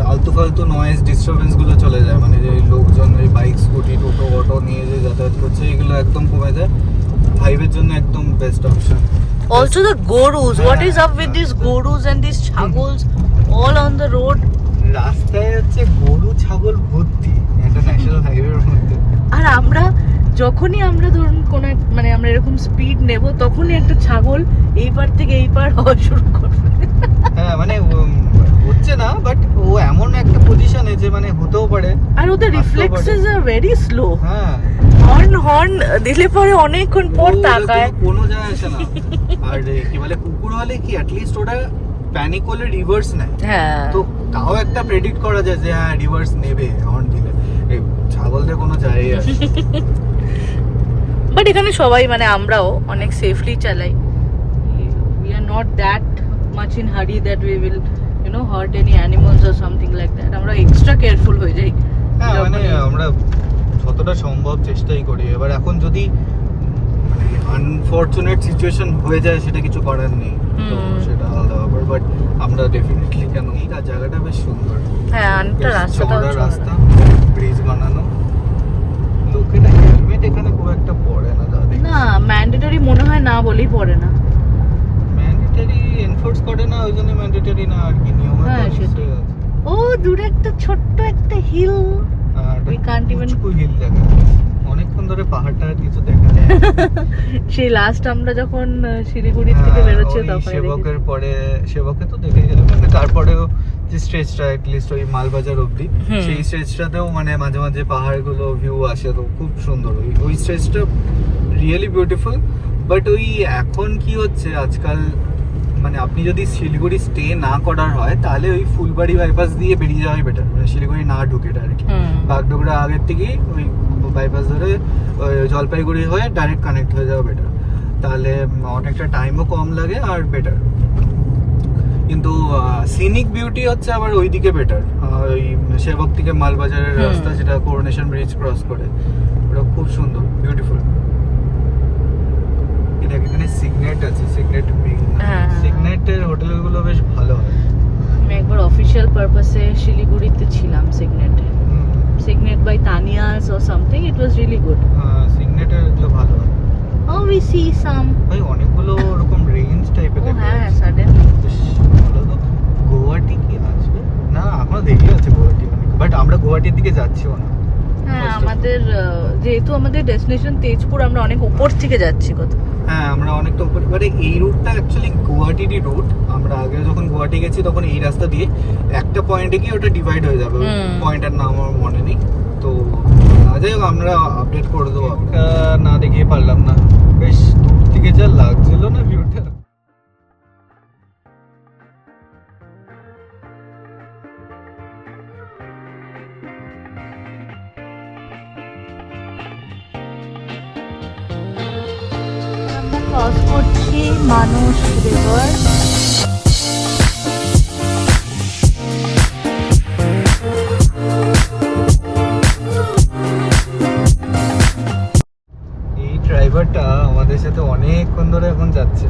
আলতু ফালতু নয়েজ ডিস্টারবেন্স গুলো চলে যায়, মানে যে লোকজন ওই বাইক বাইক স্কুটি টোটো অটো নিয়ে যে যাতায়াত করছে এগুলো একদম কমে যায়, হাইওয়ের জন্য একদম best option. Also the gorus, what is up with these gorus and these chagals all on the road? রাস্তায় হচ্ছে গরু ছাগল ভর্তি একটা ন্যাশনাল হাইওয়ের মধ্যে। আর যখনই আমরা ধরুন কোন মানে আমরা এরকম স্পিড নেব তখনই একটা ছাগল এই পার থেকে এই পার হওয়া শুরু করবে। হ্যাঁ মানে হচ্ছে না, বাট ও এমন একটা পজিশনে যে মানে হতেও পারে। আর ওদের রিফ্লেক্সেস আর ভেরি স্লো। হ্যাঁ, হর্ন দিলে পরে অনেকক্ষণ পর তাকায়, কোনো যায় আসে না। আর কি বলে কুকুর হলে কি অ্যাটলিস্ট ওটা প্যানিক হলে রিভার্স নেয়। হ্যাঁ, তো তাও একটা প্রেডিক্ট করা যায় যে হ্যাঁ রিভার্স নেবে হর্ন দিলে। এই ছাগলদের কোনো যায় আসে। বাট এখানে সবাই মানে আমরাও অনেক সেফলি চালাই। We are not that much in হারি that we will heart any animals or something like that. আমরা এক্সট্রা কেয়ারফুল হয়ে যাই। হ্যাঁ মানে আমরা যতটা সম্ভব চেষ্টাই করি। এবার এখন যদি মানে আনফরচুনেট সিচুয়েশন হয়ে যায় সেটা কিছু করার নেই, তো সেটা আলাদা ব্যাপার। বাট আমরা ডেফিনেটলি কেন এই জায়গাটা বেশ সুন্দর। হ্যাঁ, আনটা রাস্তাটাও রাস্তা, ব্রিজ বানানো। লোকেরা হেলমেট এখানে খুব একটা পরে না দাদা। না, ম্যান্ডেটরি মনে হয় না বলেই পড়ে না। ম্যান্ডেটরি এনফোর্স করে না, ওই জন্য ম্যান্ডেটরি না আর কি, নিয়ম হ্যাঁ, সেটাই। ও দূরে একটা ছোট্ট একটা hill, we can't even hill দেখা অনেকক্ষণ ধরে পাহাড়টা আর কিছু দেখা যায়। সেই লাস্ট আমরা যখন শিলিগুড়ি থেকে বেরোচ্ছি তখন সেবকের পরে, সেবকে তো দেখে গেলাম, মানে তারপরেও যে স্ট্রেচটা অ্যাটলিস্ট ওই মালবাজার অবধি, সেই স্ট্রেচটাতেও মানে মাঝে মাঝে পাহাড়গুলো ভিউ আসে, তো খুব সুন্দর। ওই স্ট্রেচটা রিয়েলি বিউটিফুল। বাট ওই এখন কি হচ্ছে আজকাল, মানে আপনি যদি শিলিগুড়ি স্টে না করার হয় তাহলে ওই ফুলবাড়ি বাইপাস দিয়ে বেরিয়ে যাওয়াই বেটার, মানে শিলিগুড়ি না ঢুকে ডাইরেক্ট বাগডোগরা আগের থেকেই ওই বাইপাস ধরে জলপাইগুড়ি হয়ে ডাইরেক্ট কানেক্ট হয়ে যাওয়া বেটার। তাহলে অনেকটা টাইমও কম লাগে আর বেটার। কিন্তু সিনিক বিউটি হচ্ছে আবার ওইদিকে বেটার, ওই সেবক থেকে মালবাজারের রাস্তা যেটা করোনেশন ব্রিজ ক্রস করে, ওটা খুব সুন্দর বিউটিফুল। এখানে সিগনেট আছে, সিগনেট সিগনেটের হোটেলগুলো বেশ ভালো হয়। আমি একবার অফিশিয়াল পারপাসে শিলিগুড়িতে ছিলাম সিগনেটে, সিগনেট বাই তানিয়াস or something, it was really good. সিগনেটের এগুলো ভালো হয়। Oh, we see some. ভাই অনেকগুলো এরকম রেঞ্জ টাইপের দেখা হ্যাঁ, যাচ্ছে। সাডেন ভালো তো। গুয়াহাটি কি আসবে না, এখনো দেরি আছে গুয়াহাটি, বাট আমরা গুয়াহাটির দিকে যাচ্ছিও না। হ্যাঁ, আমাদের যেহেতু আমাদের ডেস্টিনেশন তেজপুর, আমরা অনেক উপর থেকে যাচ্ছি কত। হ্যাঁ, আমরা অনেকটা উপরে, মানে এই রুটটা অ্যাকচুয়ালি গুয়াহাটিরই রুট। আমরা আগে যখন গুয়াহাটি গেছি তখন এই রাস্তা দিয়ে একটা পয়েন্টে গিয়ে ওটা ডিভাইড হয়ে যাবে, পয়েন্টের নাম আমার মনে নেই। তো যাই হোক, আমরা আপডেট করে দেবো। না দেখিয়ে পারলাম না, বেশ দূর থেকে যা লাগছিল না ভিউটা। আমরা ক্রস করছি মানুষ রিভার। ড্রাইভারটা আমাদের সাথে অনেকক্ষণ ধরে এখন যাচ্ছে,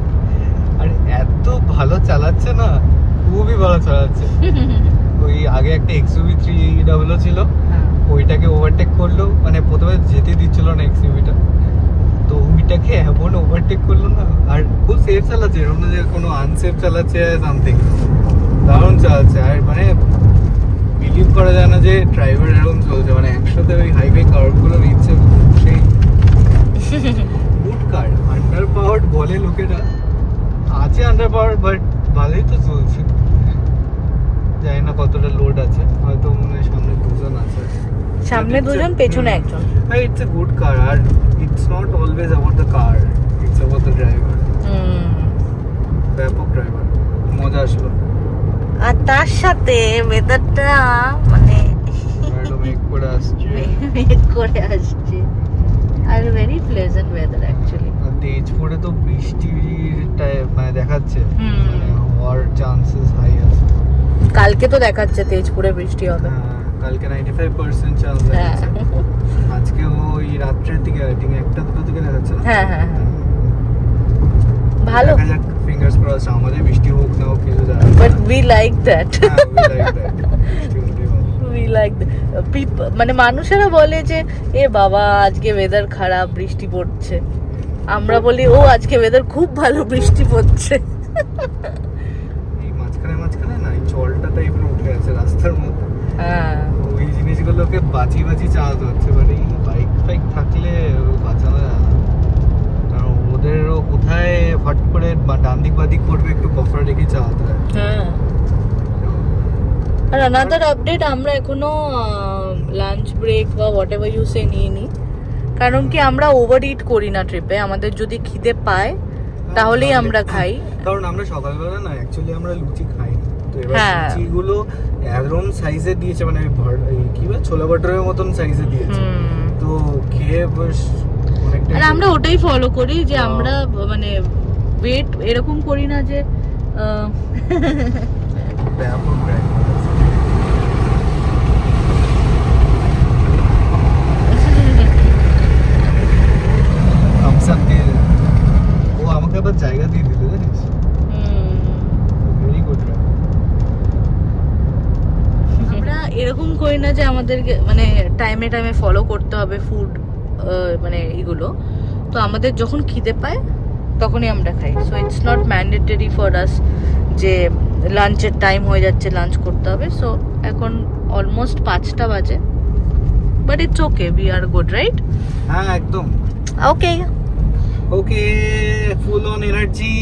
আর এত ভালো চালাচ্ছে না, খুবই ভালো চালাচ্ছে। ওই আগে একটা XUV 300 ছিল, ওইটাকে ওভারটেক করলো, মানে প্রথমে যেতে দিচ্ছিল না XUV-টা, তো ওইটাকে এমন ওভারটেক করলো না। আর খুব সেফ চালাচ্ছে, এরকম না যে কোনো আনসেফ চালাচ্ছে সামথিং, দারুণ চালাচ্ছে। আর মানে বিলিভ করা যায় না যে ড্রাইভার এরকম চলছে, মানে একসাথে ওই হাইওয়ে কার্ভগুলো নিচ্ছে, সেই গুড কার। আন্ডার পাওয়ার্ড বলে লোকেরা, আছে আন্ডার পাওয়ার্ড, বাট ভালোই তো চলছে। জানি না কতটা লোড আছে, হয়তো মনে হয় সামনে দুজন আছে, সামনে দুজন পেছনে একজন। It's a good car. আর it's not always about the car, it's about the driver. ব্যাপক ড্রাইভার, মজা আসলো। আর তার সাথে ওয়েদারটা মানে মেঘ করে আসছে, মেঘ করে আসছে, আর ভেরি প্লেজেন্ট ওয়েদার অ্যাকচুয়ালি। আর তেজপুরে তো বৃষ্টির মানে দেখাচ্ছে, মানে হওয়ার চান্সেস হাই আছে। কালকে তো দেখাচ্ছে তেজপুরে বৃষ্টি হবে, কালকে 95% চান্স আছে। আজকে ওই রাত্রের দিকে আই থিং 1-2 দিকে দেখাচ্ছে। হ্যাঁ হ্যাঁ হ্যাঁ, ভালো। ফিঙ্গার্স ক্রসড, আমাদের বৃষ্টি হোক না হোক কিছু যায় না, but we like that, we like that. বৃষ্টি হলেই ভালো। we উই লাইক মানে মানুষেরা বলে যে এ বাবা আজকে ওয়েদার খারাপ, বৃষ্টি পড়ছে। আমরা বলি ও আজকে ওয়েদার খুব ভালো, বৃষ্টি পড়ছে। এই মাঝখানে না এই জলটা টাইপের উঠে আছে রাস্তার মধ্যে, হ্যাঁ ওই জিনিসগুলোকে বাঁচিয়ে চালাতে হচ্ছে। মানে এই বাইক ফাইক থাকলে বাঁচানো যায় না, কারণ ওদেরও কোথায় ফট করে ডান দিক বাদিক করবে, একটু বফার রেখে চালাতে হয়। হ্যাঁ। আর আনাদার আপডেট, আমরা এখনো লাঞ্চ ব্রেক বা হোয়াট এভার ইউ সে নিইনি, কারণ কি আমরা ওভার ইট করি না ট্রিপে। আমাদের যদি খিদে পায় তাহলেই আমরা খাই। কারণ আমরা সকালবেলা না অ্যাকচুয়ালি আমরা লুচি খাই না, তো এবার হ্যাঁ। লুচিগুলো এরকম সাইজে দিয়েছে, মানে কি বলে ছোলা বাটারের মতন সাইজে দিয়েছে, তো খেয়ে বেশ অনেকটা। আর আমরা ওটাই ফলো করি যে আমরা মানে ওয়েট এরকম করি না যে ব্যাপক ও আমাকে আবার জায়গা দিয়ে দিল জানিস, ভেরি গুড। আমরা এরকম করি না যে আমাদেরকে মানে টাইমে টাইমে ফলো করতে হবে ফুড মানে এগুলো। তো আমাদের যখন খিদে পায় তখনই আমরা খাই। So it's not mandatory for us যে লাঞ্চের টাইম হয়ে যাচ্ছে, লাঞ্চ করতে হবে। সো এখন অলমোস্ট 5টা বাজে, but it's okay, we are good, right? হ্যাঁ একদম ওকে okay, full on energy.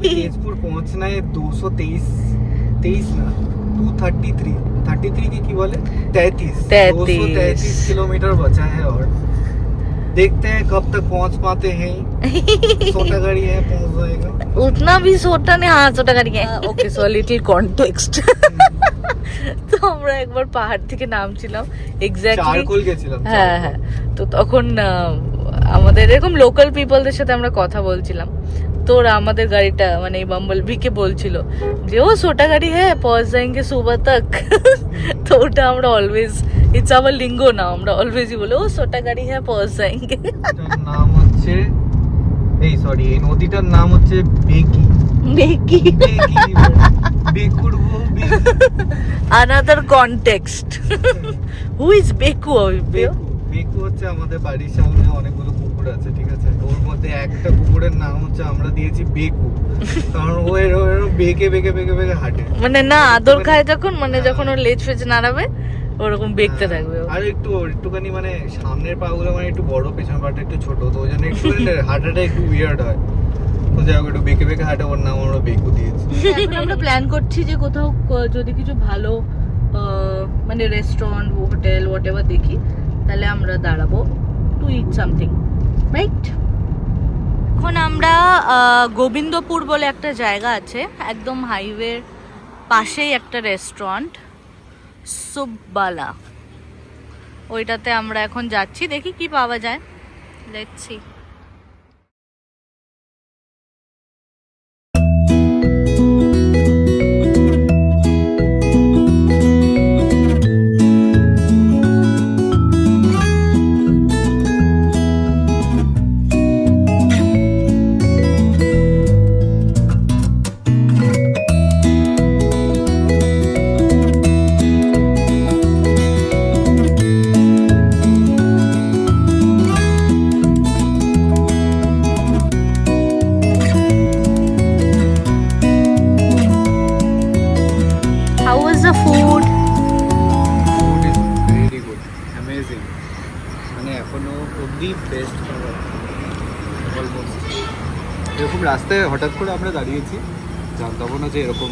Tezpur पहुंचना है 223 ना 233 की बोले 233 किलोमीटर बचा है, और देखते हैं कब तक पहुंच पाते हैं। छोटा गाड़ी है, पहुंच जाएगा। उतना भी छोटा नहीं, हाँ छोटा गाड़ी है। Okay, so little context. তো আমরা একবার পাহাড় থেকে নামছিলাম, এক্স্যাক্টলি চারকোল গেছিলাম। হ্যাঁ হ্যাঁ, তো তখন আমাদের এরকম লোকাল পিপলদের সাথে আমরা কথা বলছিলাম, তো ওরা আমাদের গাড়িটা মানে এই বাম্বলবিকে বলছিল যে ও ছোটা গাড়ি হ্যাঁ পৌঁছ যাएंगे सुबह तक। তো ওটা আমরা অলওয়েজ, ইটস আওয়ার লিঙ্গো না, আমরা অলওয়েজই বলে ও ছোটা গাড়ি হ্যাঁ পৌঁছ যাएंगे। এটার নাম হচ্ছে এই সরি এই নদীটার নাম হচ্ছে বেকি। বেকি বেকুর বউ বেকি। another context. Who is বেকু? বেকু হচ্ছে আমাদের বাড়ির সামনে অনেকগুলো কুকুর আছে, ঠিক আছে, ওর মধ্যে একটা কুকুরের নাম হচ্ছে আমরা দিয়েছি বেকু, কারণ ও এরকম বেকে বেকে বেকে বেকে হাঁটে, মানে না আদর খায় যখন, মানে যখন ওর লেজ ফেজ নাড়াবে ওরকম বেকতে থাকবে ও। আর একটুখানি মানে সামনের পাগুলো মানে একটু বড়, পেছনের পাটা একটু ছোট, তো ওই জন্য একটু হাঁটাটা একটু উইয়ার্ড হয়, তো যাই হোক একটু বেকে বেকে হাঁটে, ওর নাম আমরা বেকু দিয়েছি। এখন আমরা প্ল্যান করছি যে কোথাও যদি কিছু ভালো মানে রেস্টুরেন্ট, হোটেল, হোয়াটএভার দেখি, তাহলে আমরা দাঁড়াবো টু ইট সামথিং, রাইট? এখন আমরা গোবিন্দপুর বলে একটা জায়গা আছে, একদম হাইওয়ের পাশেই একটা রেস্টুরেন্ট, সুববালা, ওইটাতে আমরা এখন যাচ্ছি, দেখি কি পাওয়া যায়, লেটস সি। এরকম রাস্তায় হঠাৎ করে আমরা দাঁড়িয়েছি, জানতাম না যে এরকম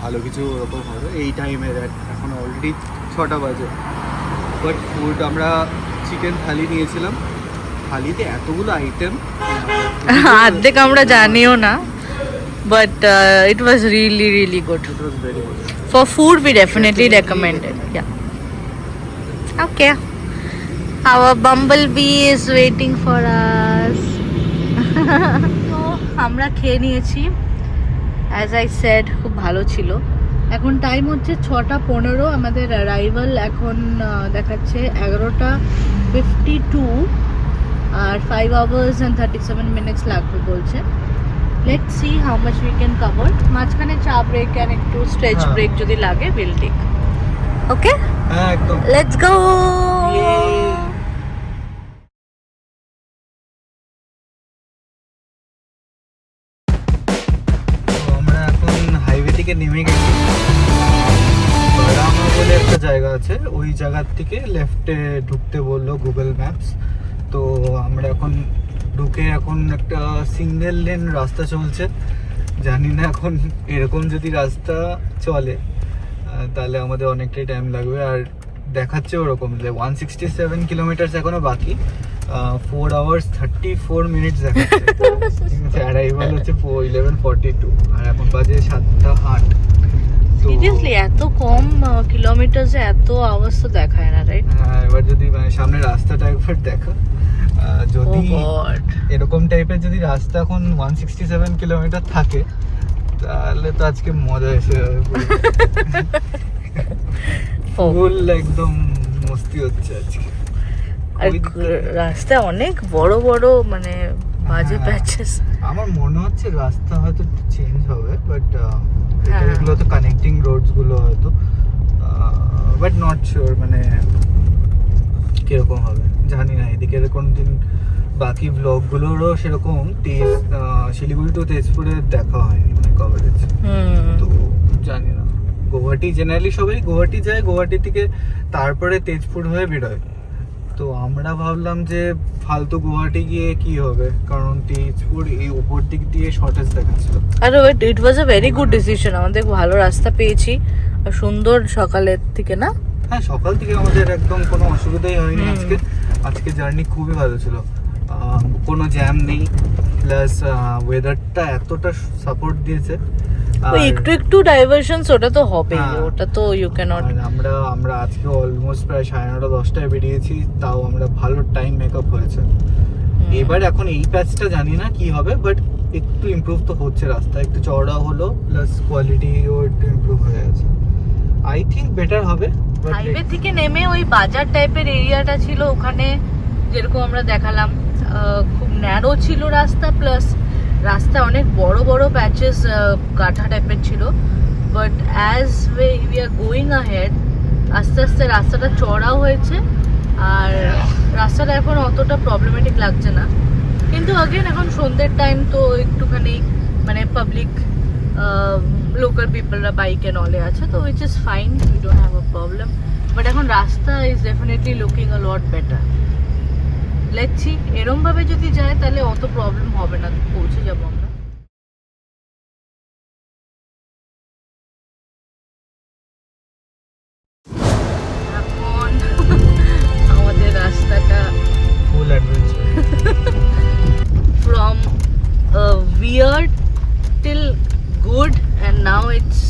ভালো কিছু ওরকম হবে এই টাইমে। এখন অলরেডি 6টা বাজে, বাট ফুড আমরা চিকেন থালি নিয়েছিলাম, থালিতে এতগুলো আইটেম, অর্ধেক আমরা জানিও না, but it was really good. It was very good. For food we definitely recommend it. Yeah. Okay. Our bumblebee is waiting for us. তো আমরা খেয়ে নিয়েছি, অ্যাজ আই সেড খুব ভালো ছিল। এখন টাইম হচ্ছে 6:15, আমাদের অ্যারাইভাল এখন দেখাচ্ছে 11:52, আর 5 hours and 37 minutes লাগবে বলছে। Let's see how much we can cover. মাঝখানে চা ব্রেক অ্যান্ড একটু স্ট্রেচ ব্রেক যদি লাগে উইল টেক। ওকে, হ্যাঁ একদম। Let's go. তো আমরা এখন হাইওয়ে থেকে নেমে গেছি। বারামা বলে একটা জায়গা আছে, ওই জায়গার থেকে লেফটে ঢুকতে বললো গুগল ম্যাপস। তো আমরা এখন ঢুকে এখন একটা সিঙ্গেল লেন রাস্তা চলছে। জানি না এখন এরকম যদি রাস্তা চলে তাহলে আমাদের অনেকটাই টাইম লাগবে। আর দেখাচ্ছে ওরকম যে 167 কিলোমিটার এখনো বাকি, 4 hours 34 minutes দেখাচ্ছে। ঠিক আছে, অ্যারাইভাল হচ্ছে 11:42 আর এখন বাজে 7:08। তো সিরিয়াসলি এত কম কিলোমিটারে এত আওয়াজ তো দেখায় না, রাইট? হ্যাঁ, এবার যদি মানে সামনে রাস্তাটা একবার দেখা, যদি এরকম টাইপের যদি রাস্তা এখন 167 কিলোমিটার থাকে তাহলে তো আজকে মজা এসে যাবে। ফুল একদম মস্তি হচ্ছে আজকে। আর রাস্তা অনেক বড় বড় মানে বাজে প্যাচেস। আমার মনে হচ্ছে রাস্তা হয়তো চেঞ্জ হবে, বাট হ্যাঁ। এগুলো তো কানেক্টিং রোডস গুলো হয়তো, বাট নট শিওর মানে কিরকম হবে জানি না। এদিকে কোনদিন বাকি ব্লগগুলোরও সেরকম শিলিগুড়ি টু তেজপুরে দেখা হয়নি মানে কভারেজ, তো জানি না। গুয়াহাটি জেনারেলি সবাই গুয়াহাটি যায়, গুয়াহাটি থেকে তারপরে তেজপুর হয়ে বেরোয়। তো আমরা ভাবলাম যে ফালতু গুয়াহাটি গিয়ে কি হবে, কারণ তেজপুর এই উপর দিক দিয়ে শর্টেজ দেখাচ্ছিল। আর ইট ওয়াজ আ ভেরি গুড ডিসিশন, আমাদের ভালো রাস্তা পেয়েছি আর সুন্দর সকালের থেকে না। হ্যাঁ, সকাল থেকে আমাদের একদম কোনো অসুবিধাই হয়নি। আজকে জার্নি খুবই ভালো ছিল, কোনো জ্যাম নেই, প্লাস ওয়েদারটা এতটা সাপোর্ট দিয়েছে। ওই একটু একটু ডাইভারশনস ওটা তো হবে, ওটা তো ইউ ক্যানট। আমরা আজকে অলমোস্ট প্রায় 9:30-10টায় বেরিয়েছি, তাও আমরা ভালো টাইম মেকআপ হয়েছে। এবার এখন এই প্যাচটা জানি না কি হবে, বাট একটু ইমপ্রুভ তো হচ্ছে, রাস্তা একটু চওড়া হলো, প্লাস কোয়ালিটিও একটু ইমপ্রুভ হয়ে গেছে। আই থিঙ্ক বেটার হবে। হাইওয়ে থেকে নেমে ওই বাজার টাইপের এরিয়াটা ছিল, ওখানে যেরকম আমরা দেখালাম খুব ন্যারো ছিল রাস্তা, প্লাস রাস্তা অনেক বড় বড় প্যাচেস কাঠা টাইপের ছিল। But as we are going ahead আস্তে আস্তে রাস্তাটা চড়াও হয়েছে, আর রাস্তাটা এখন অতটা প্রবলেমেটিক লাগছে না। কিন্তু আগেন এখন সন্ধ্যের টাইম তো একটুখানি মানে পাবলিক লোকাল পিপলরা বাইক এন্ড অলে আছে, তো which is fine, we don't have a problem. But এখন রাস্তা is definitely looking a lot better. Let's see, এরম ভাবে যদি যায় তাহলে অত প্রবলেম হবে না, পৌঁছে যাবো আমরা। এখন আমাদের রাস্তাটা ফুল adventure from weird till good and now it's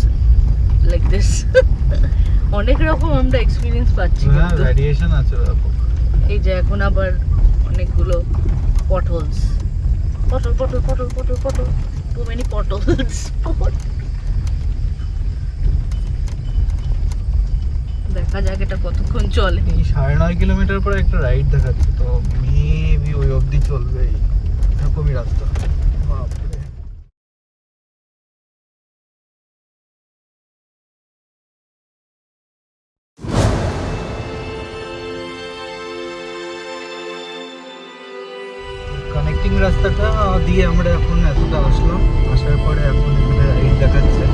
like this. অনেক রকম আমরা এক্সপিরিয়েন্স পাচ্ছি। হ্যাঁ, ভ্যারিয়েশন আছে ব্যাপক। এই যে এখন আবার অনেকগুলো পটলস, পটল পটল পটল পটল পটল, টু মেনি পটলস। দেখা যাক এটা কতক্ষণ চলে। এই 9.5 কিলোমিটার পরে একটা রাইড দেখাচ্ছে, তো মেবি ওই অবধি চলবে এরকমই রাস্তা। বাপরে, কানেক্টিং রাস্তাটা দিয়ে আমরা এখন এতটা আসলাম, আসার পরে এখন এখানে রাইড দেখাচ্ছে।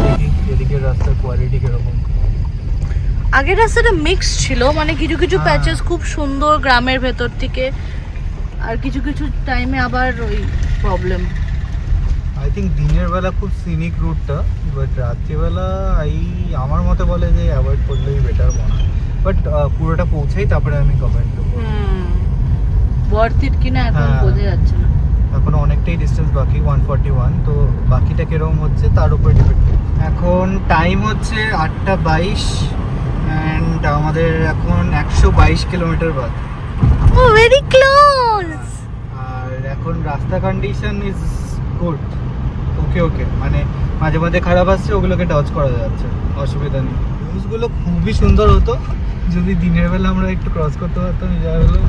দেখি এদিকের রাস্তার কোয়ালিটি কিরকম। আগের রাস্তাটা মিক্স ছিল, মানে কিছু কিছু প্যাচেস খুব সুন্দর গ্রামের ভেতর থেকে, আর কিছু কিছু টাইমে আবার ওই প্রবলেম। আই থিঙ্ক দিনের বেলা খুব সিনিক রুটটা, বাট রাত্রিবেলা আমার মতে বলে যে অ্যাভয়েড করলেই বেটার মনে হয়। বাট পুরোটা পৌঁছাই তারপরে আমি কমেন্ট দেবো ওয়ার্থ ইট কিনা এখন বোঝা যাচ্ছে না। এখনো অনেকটাই ডিস্টেন্স বাকি, 141, তো বাকিটা কিরকম হচ্ছে তার উপর ডিপেন্ড। এখন টাইম হচ্ছে 8:22 অ্যান্ড আমাদের এখন 122 কিলোমিটার বাদ। ও ভেরি ক্লোজ। আর এখন রাস্তা কন্ডিশন ইজ গুড, ওকে মানে মাঝে মাঝে খারাপ আসছে, ওগুলোকে ডজ করা যাচ্ছে, অসুবিধা নেই। ভিউজগুলো খুবই সুন্দর হতো যদি দিনের বেলা আমরা একটু ক্রস করতে পারতাম, যা হলো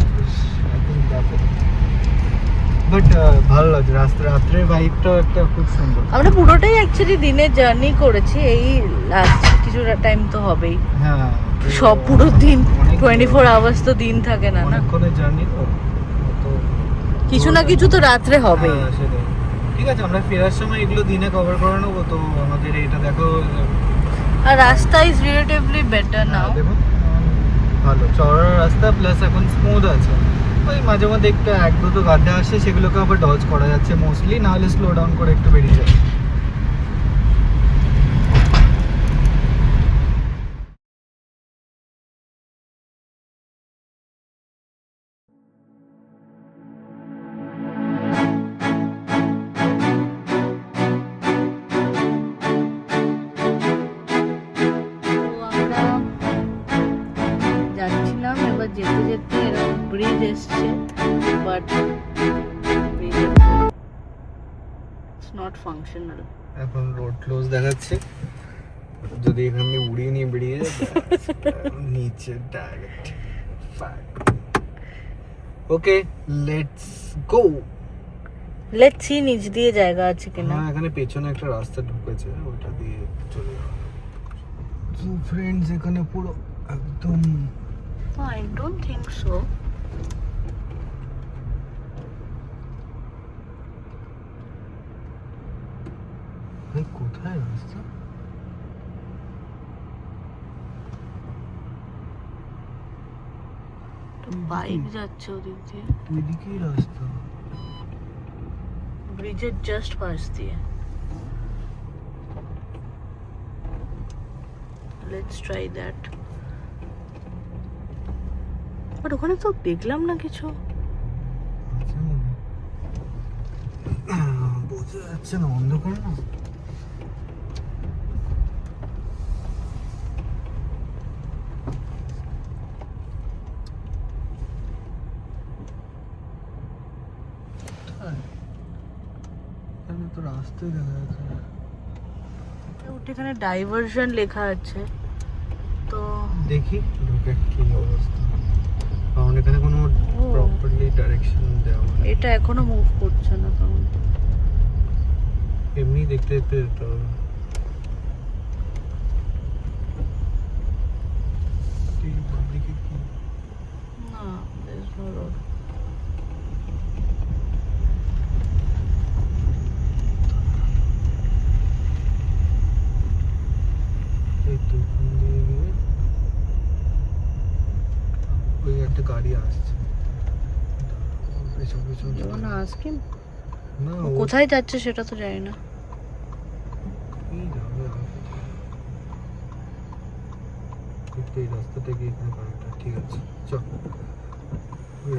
বাট ভালো লাগছে রাত্রের ভাইবটাও একটা খুব সুন্দর। আমরা পুরোটাই অ্যাকচুয়ালি দিনে জার্নি করেছি, এই লাস্ট কিছু টাইম তো হবেই, হ্যাঁ সব পুরো দিন অনেক 24 আওয়ার্স তো দিন থাকে না না, অনেকক্ষণের জার্নি তো কিছু না কিছু তো রাত্রে হবেই। হ্যাঁ, সেটাই। ঠিক আছে, আমরা ফেরার সময় এগুলো দিনে কভার করে নেবো। তো আমাদের এটা দেখো, আর রাস্তা ইজ রিলেটিভলি বেটার নাও। দেখো ভালো চওড়া রাস্তা, প্লাস এখন স্মুথ আছে। ওই মাঝে মধ্যে একটু এক দুটো গাড্ডা আসে, সেগুলোকে আবার ডজ করা যাচ্ছে মোস্টলি, না হলে স্লো ডাউন করে একটু বেরিয়ে যায়। আমরা যাচ্ছিলাম, এবার যেতে যেতে এরকম ব্রিজ এসছে, but bridge it's not functional. এখন রোড ক্লোজ দেখাচ্ছে, যদি এখান দিয়ে উড়িয়ে নিয়ে বেরিয়ে যায় নিচে direct. Okay, let's go. Let's see নিচ দিয়ে জায়গা আছে কিনা। হ্যাঁ, এখানে পেছনে একটা রাস্তা ঢুকেছে, ওটা দিয়ে চলে যাবো। তো ফ্রেন্ডস, এখানে পুরো একদম আই ডোন্ট থিংক সো। কোথায় রাস্তা? বাইক যাচ্ছে ওদিক দিয়ে, ওইদিকেই রাস্তা। ব্রিজের জাস্ট পাশ দিয়ে। Let's try that. বাট ওখানে তো দেখলাম না কিছু। আছে মনে হয়। বোঝা যাচ্ছে না, অন্ধকার না। এখানে তো রাস্তাই দেখা যাচ্ছে না। ওটা এখানে ডাইভারশন লেখা আছে, তো দেখি ঢুকে কি অবস্থা, কারণ এখানে কোনো প্রপারলি ডাইরেকশন দেওয়া নেই। এটা এখনো মুভ করছে না তখন। এমনি দেখতে দেখতে যেতে হবে। এই বাঁদিকে কি? না, there's no road. এই তো এখান দিয়ে গিয়ে ওই একটা গাড়ি আসছে, পেছন পেছন চলে যখন যাবে। আজকে না, ও ও কোথায় যাচ্ছে সেটা তো জানি না। এই যাবে আর কোথায়। একটু এই রাস্তাটা গিয়ে এখানে গাড়িটা, ঠিক আছে চল।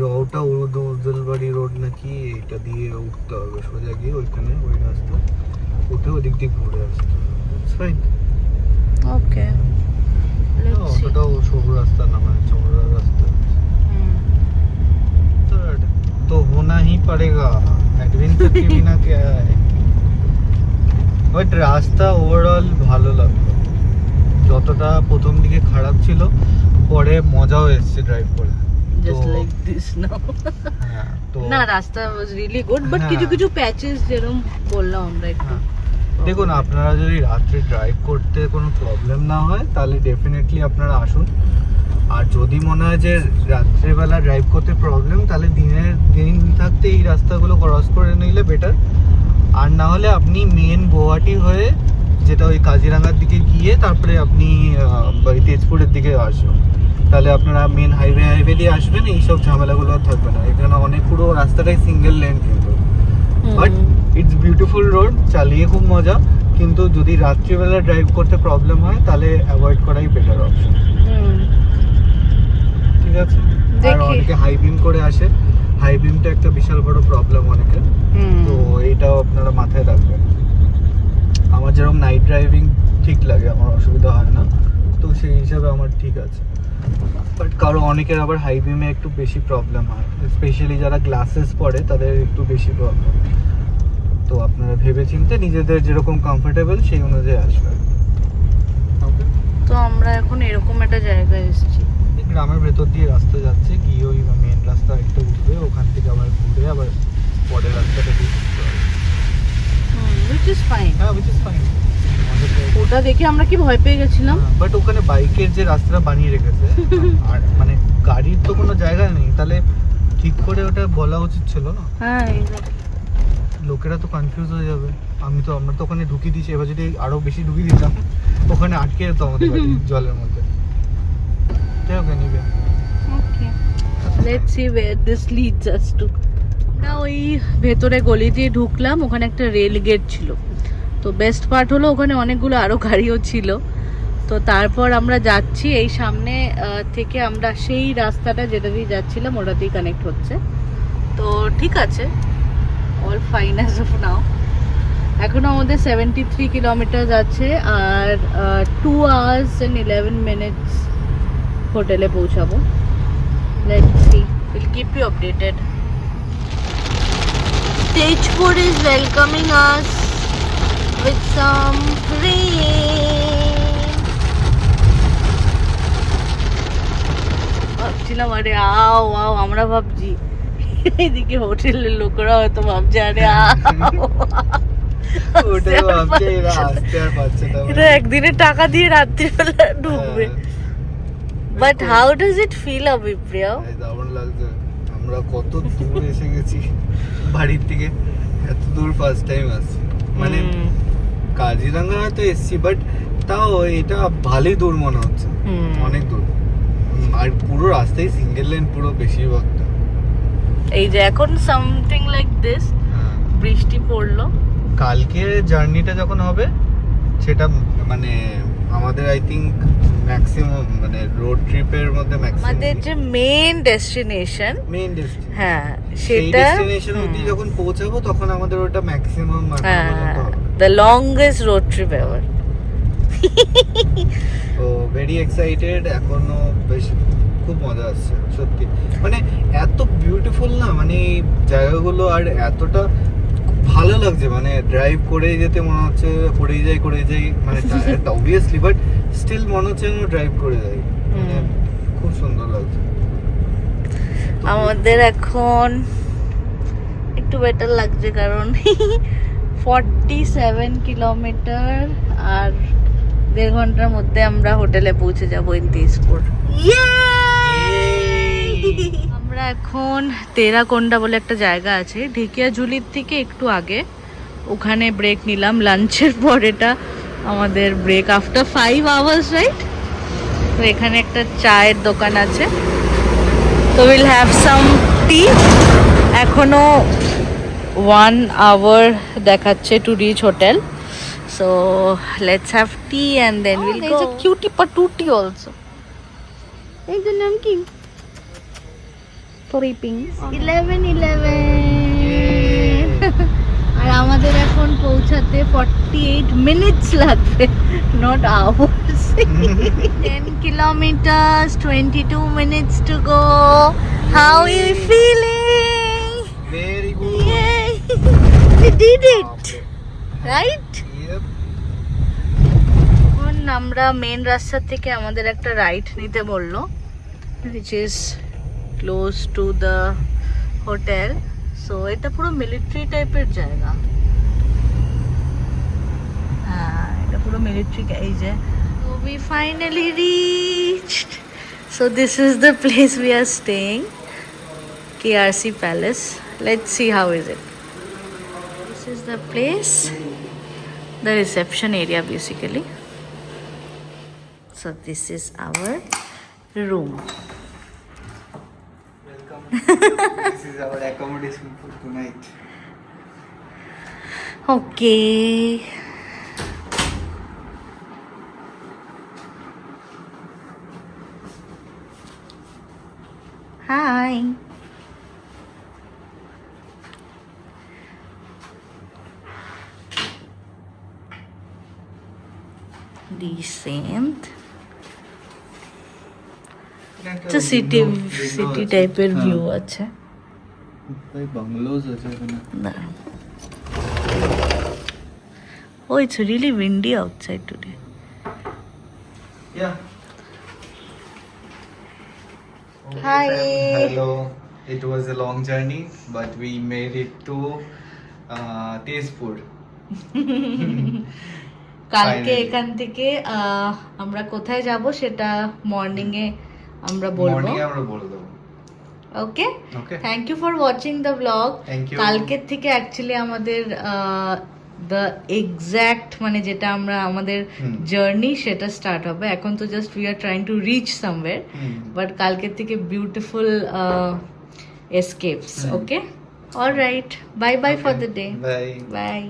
রওটা উদলবাড়ি রোড নাকি, এটা দিয়ে উঠতে হবে সোজা গিয়ে ওইখানে, ওই রাস্তা উঠে ওদিক দিয়ে ঘুরে আসতে হবে। It's fine. Okay, let's see. অতটাও সরু রাস্তা না, মানে চওড়া রাস্তা। तो होना ही पड़ेगा, एडवेंचर के बिना क्या है। বাট রাস্তা ওভারঅল ভালো লাগলো, যতটা প্রথম দিকে খারাপ ছিল পরে মজাও এসছে ড্রাইভ করে। জাস্ট তো- লাইক দিস নাও। হ্যাঁ, তো না, রাস্তা ওয়াজ রিয়েলি গুড, বাট হ্যাঁ। কিছু কিছু প্যাচেস যেরকম বললাম আমরা একটু। হ্যাঁ। দেখুন, আপনারা যদি রাত্রে ড্রাইভ করতে কোনো প্রবলেম না হয় তাহলে ডেফিনেটলি আপনারা আসুন। আর যদি মনে হয় যে রাত্রেবেলা ড্রাইভ করতে প্রবলেম, তাহলে দিন থাকতে এই রাস্তাগুলো ক্রস করে নিলে বেটার। আর না হলে আপনি মেন গুয়াহাটি হয়ে, যেটা ওই কাজিরাঙ্গার দিকে গিয়ে তারপরে আপনি ওই তেজপুরের দিকে আসুন, তাহলে আপনারা মেন হাইওয়ে দিয়ে আসবেন, এইসব ঝামেলাগুলো আর থাকবে না। এখানে অনেক পুরো রাস্তাটাই সিঙ্গেল লেন কিন্তু, বাট ইটস বিউটিফুল রোড, চালিয়ে খুব মজা। কিন্তু যদি রাত্রিবেলা ড্রাইভ করতে প্রবলেম হয় তাহলে অ্যাভয়েড করাই বেটার অপশন। ঠিক আছে। আর দেখি। অনেকে হাই বিম করে আসে, হাই বিমটা একটা বিশাল বড় প্রবলেম অনেকের, তো এইটাও আপনারা মাথায় রাখবেন। আমার যেরকম নাইট ড্রাইভিং ঠিক লাগে, আমার অসুবিধা হয় না, তো সেই হিসাবে আমার ঠিক আছে। বাট কারো অনেকের আবার হাই বিমে একটু বেশি প্রবলেম হয়, স্পেশালি যারা গ্লাসেস পরে তাদের একটু বেশি প্রবলেম। তো আপনারা ভেবে চিন্তে নিজেদের যেরকম কমফোর্টেবল সেই অনুযায়ী আসবেন। তো আমরা এখন এরকম একটা জায়গায় এসেছি। এই গ্রামের ভেতর দিয়ে রাস্তা যাচ্ছে, গিয়ে ওই মেন রাস্তা একটু উঠবে, ওখান থেকে আবার ঘুরে আবার পরের রাস্তাটা দিয়ে ঢুকতে হবে। which is fine. হ্যাঁ which is fine. ওটা দেখে আমরা কি ভয় পেয়ে গেছিলাম। বাট ওখানে বাইকের যে রাস্তাটা বানিয়ে রেখেছে আর মানে গাড়ির তো কোনো জায়গা নেই, তাহলে ঠিক করে ওটা বলা উচিত ছিল না। হ্যাঁ exactly. লোকেরা তো কনফিউজ হয়ে যাবে। আমরা তো ওখানে ঢুকিয়ে দিয়েছি, এবার যদি আরো বেশি ঢুকিয়ে দিতাম ওখানে আটকে যেত আমাদের গাড়ি জলের মধ্যে। যাই হোক নিবে। Okay. Let's see where this leads us to. আমরা ওই ভেতরে গলি দিয়ে ঢুকলাম, ওখানে একটা রেল গেট ছিল। তো বেস্ট পার্ট হলো ওখানে অনেকগুলো আরো গাড়িও ছিল। তো তারপর আমরা যাচ্ছি এই সামনে থেকে আমরা সেই রাস্তাটা যেটা দিয়ে যাচ্ছিলাম ওটাতেই কানেক্ট হচ্ছে। তো ঠিক আছে, অল ফাইন অ্যাজ অফ নাও। এখনো আমাদের 73 কিলোমিটার আছে আর 2 hours and 11 minutes হোটেলে পৌঁছাবো। Let's see. We'll keep you updated. Tejpur is welcoming us with some rain. ভাবছিলাম আরে আও আও, আমরা ভাবছি এদিকে হোটেলের লোকেরা হয়তো ভাবছে আরে ওটাই ভাবছে এরা আসতে আর পারছে না। এটা একদিনে টাকা দিয়ে রাত্রিবেলা ঢুকবে। But how does it feel Abhipriya? দারুণ লাগছে। আমরা কত দূর এসে গেছি বাড়ির থেকে, এত দূর ফার্স্ট টাইম আসছি। মানে কাজিরাঙ্গা তো এসছি বাট তাও এটা ভালোই দূর মনে হচ্ছে, অনেক দূর। আর পুরো রাস্তায় সিঙ্গেল লেন পুরো বেশিরভাগটা। এই যে এখন সামথিং লাইক দিস বৃষ্টি পড়লো। কালকে জার্নিটা যখন হবে সেটা মানে আমাদের আই থিঙ্ক ম্যাক্সিমাম মানে রোড ট্রিপের মধ্যে ম্যাক্সিমাম আমাদের যে মেইন ডেস্টিনেশন, হ্যাঁ সেটা ডেস্টিনেশন অবধি যখন পৌঁছাবো তখন আমাদের ওটা maximum the longest road trip ever. তো ভেরি এক্সাইটেড, এখনো বেশ খুব মজা আসছে সত্যি। মানে এত বিউটিফুল না মানে এই জায়গাগুলো, আর এতটা ভালো লাগছে। মানে ড্রাইভ করে যেতে মনে হচ্ছে করে যাই মানে টায়ার্ড অবভিয়াসলি, বাট স্টিল মনে হচ্ছে আমি ড্রাইভ করে যাই। মানে খুব সুন্দর লাগছে। আমাদের এখন একটু বেটার লাগছে কারণ 47 কিলোমিটার আর 1.5 ঘন্টার মধ্যে আমরা হোটেলে পৌঁছে যাবো ইন তেজপুর। আমরা এখন তেরাকোন্ডা বলে একটা জায়গা আছে ঢেকিয়াজুলির থেকে একটু আগে, ওখানে ব্রেক নিলাম লাঞ্চের পর। এটা আমাদের ব্রেক আফটার 5 hours, রাইট? তো এখানে একটা চায়ের দোকান আছে, তো উইল হ্যাভ সাম টি। এখনো 1 hour দেখাচ্ছে to reach hotel, so let's have tea and then we'll go. There's a cutie patootie also. এই যে নাম কি? Sleeping. 11:11 আর আমাদের এখন পৌঁছাতে 48 minutes লাগবে, not hours. 10 kilometers, 22 minutes to go. How are you feeling? Very good. Yay! We did it, right? Yep. এখন আমরা মেন রাস্তা থেকে আমাদের একটা রাইট নিতে বললো, which is close to the hotel. So এটা পুরো মিলিটারি টাইপের জায়গা। হ্যাঁ এটা পুরো মিলিটারি। এই যে so we finally reached. So this is the place we are staying, KRC Palace. Let's see how is it. This is the place, the reception area basically. So this is our room. Welcome. This is our accommodation for tonight. Okay. Hi. Decent. It's a city টাইপের ভিউ আছে। বাংলোজ আছে এখানে। না। Oh, it's really windy outside today. Yeah. Hi. Hello. It was a long journey, but we made it to Tezpur. কালকে Finally. এখান থেকে আমরা কোথায় যাব সেটা মর্নিং এ আমরা বলবো। মর্নিং আমরা বলে দেবো। Okay, okay, thank you for watching the blog. Thank you. কালকের থেকে অ্যাকচুয়ালি আমাদের দ্য এক্স্যাক্ট মানে যেটা আমরা আমাদের জার্নি সেটা স্টার্ট হবে। এখন তো just we are trying to reach somewhere, but কালকের থেকে beautiful escapes. Okay, alright, bye bye for the day, bye. By.